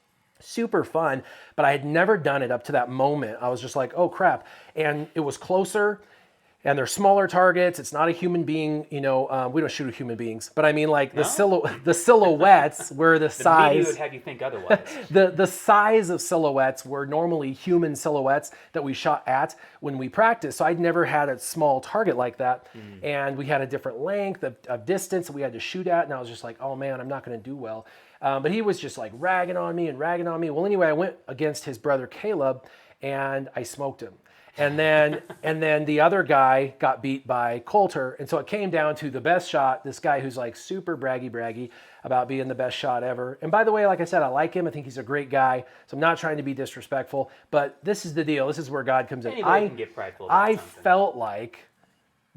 A: super fun, but I had never done it up to that moment. I was just like, oh crap. And it was closer, and they're smaller targets. It's not a human being, we don't shoot at human beings, but I mean like the silhouettes were the size.
B: Media would have you think otherwise.
A: the size of silhouettes were normally human silhouettes that we shot at when we practiced. So I'd never had a small target like that. And we had a different length of distance that we had to shoot at. And I was just like, oh man, I'm not going to do well. But he was just like ragging on me. Well, anyway, I went against his brother Caleb, and I smoked him. And then the other guy got beat by Coulter. And so it came down to the best shot, this guy who's like super braggy about being the best shot ever. And by the way, like I said, I like him. I think he's a great guy. So I'm not trying to be disrespectful, but this is the deal. This is where God comes in.
B: Anybody can get prideful about
A: I
B: something.
A: felt like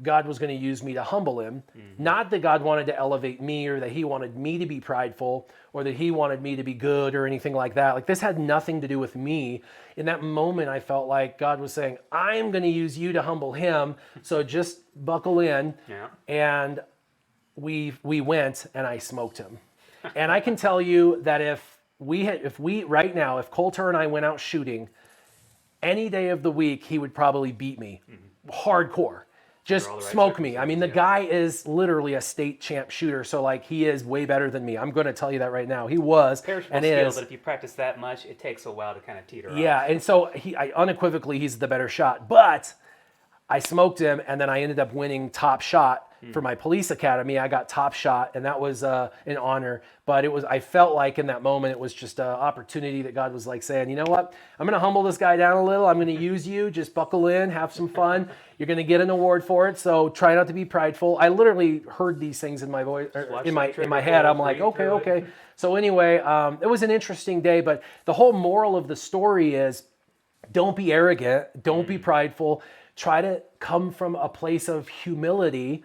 A: God was going to use me to humble him. Not that God wanted to elevate me or that he wanted me to be prideful or that he wanted me to be good or anything like that. Like this had nothing to do with me. In that moment, I felt like God was saying, I'm going to use you to humble him. So just buckle in.
B: Yeah.
A: And we went and I smoked him. And I can tell you that if Coulter and I went out shooting, any day of the week, he would probably beat me. Hardcore. Just
B: all the right
A: smoke me. I mean, the
B: circumstances,
A: guy is literally a state champ shooter, so like he is way better than me. I'm going to tell you that right now. He was
B: Perishable
A: and
B: skill,
A: is.
B: but if you practice that much, it takes a while to kind of teeter off.
A: Yeah, and so unequivocally, he's the better shot. But I smoked him, and then I ended up winning top shot for my police academy. I got top shot, and that was an honor. But I felt like in that moment, it was just an opportunity that God was like saying, you know what? I'm going to humble this guy down a little. I'm going to use you. Just buckle in, have some fun. You're going to get an award for it. So try not to be prideful. I literally heard these things in my voice, in my head. I'm like, okay. So anyway, it was an interesting day. But the whole moral of the story is, don't be arrogant. Don't be prideful. Try to come from a place of humility.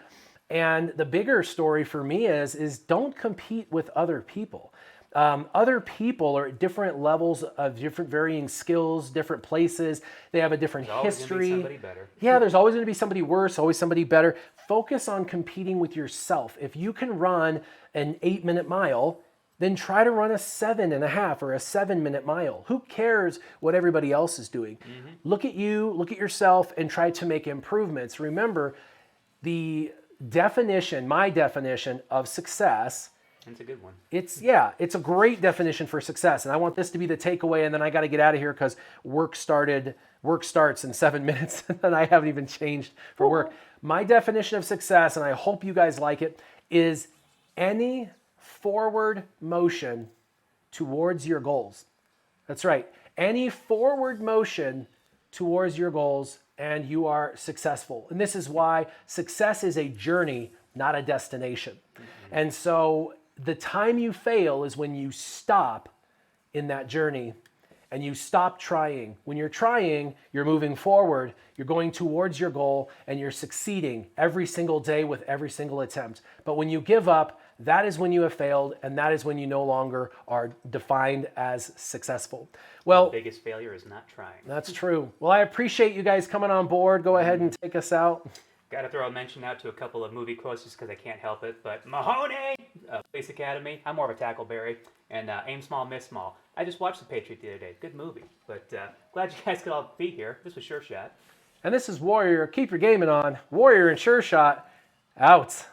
A: And the bigger story for me is don't compete with other people. Other people are at different levels of different varying skills, different places. They have a different history.
B: There's always gonna be somebody better.
A: Yeah, there's always going to be somebody worse, always somebody better. Focus on competing with yourself. If you can run an 8-minute mile, then try to run a 7.5 or a 7-minute mile. Who cares what everybody else is doing? Look at you, look at yourself, and try to make improvements. Remember, my definition of success,
B: That's a good one.
A: it's a great definition for success. And I want this to be the takeaway, and then I got to get out of here because work starts in 7 minutes, and I haven't even changed for work. My definition of success, and I hope you guys like it, is any forward motion towards your goals. That's right. Any forward motion towards your goals, and you are successful. And this is why success is a journey, not a destination. And so the time you fail is when you stop in that journey and you stop trying. When you're trying, you're moving forward, you're going towards your goal, and you're succeeding every single day with every single attempt. But when you give up, that is when you have failed, and that is when you no longer are defined as successful. Well,
B: The biggest failure is not trying.
A: that's true. Well, I appreciate you guys coming on board. Go ahead and take us out.
B: Got to throw a mention out to a couple of movie quotes just because I can't help it. But Mahoney, Police Academy. I'm more of a Tackleberry. And Aim Small, Miss Small. I just watched The Patriot the other day. Good movie. But glad you guys could all be here. This was Sure Shot.
A: And this is Warrior. Keep your gaming on. Warrior and Sure Shot out.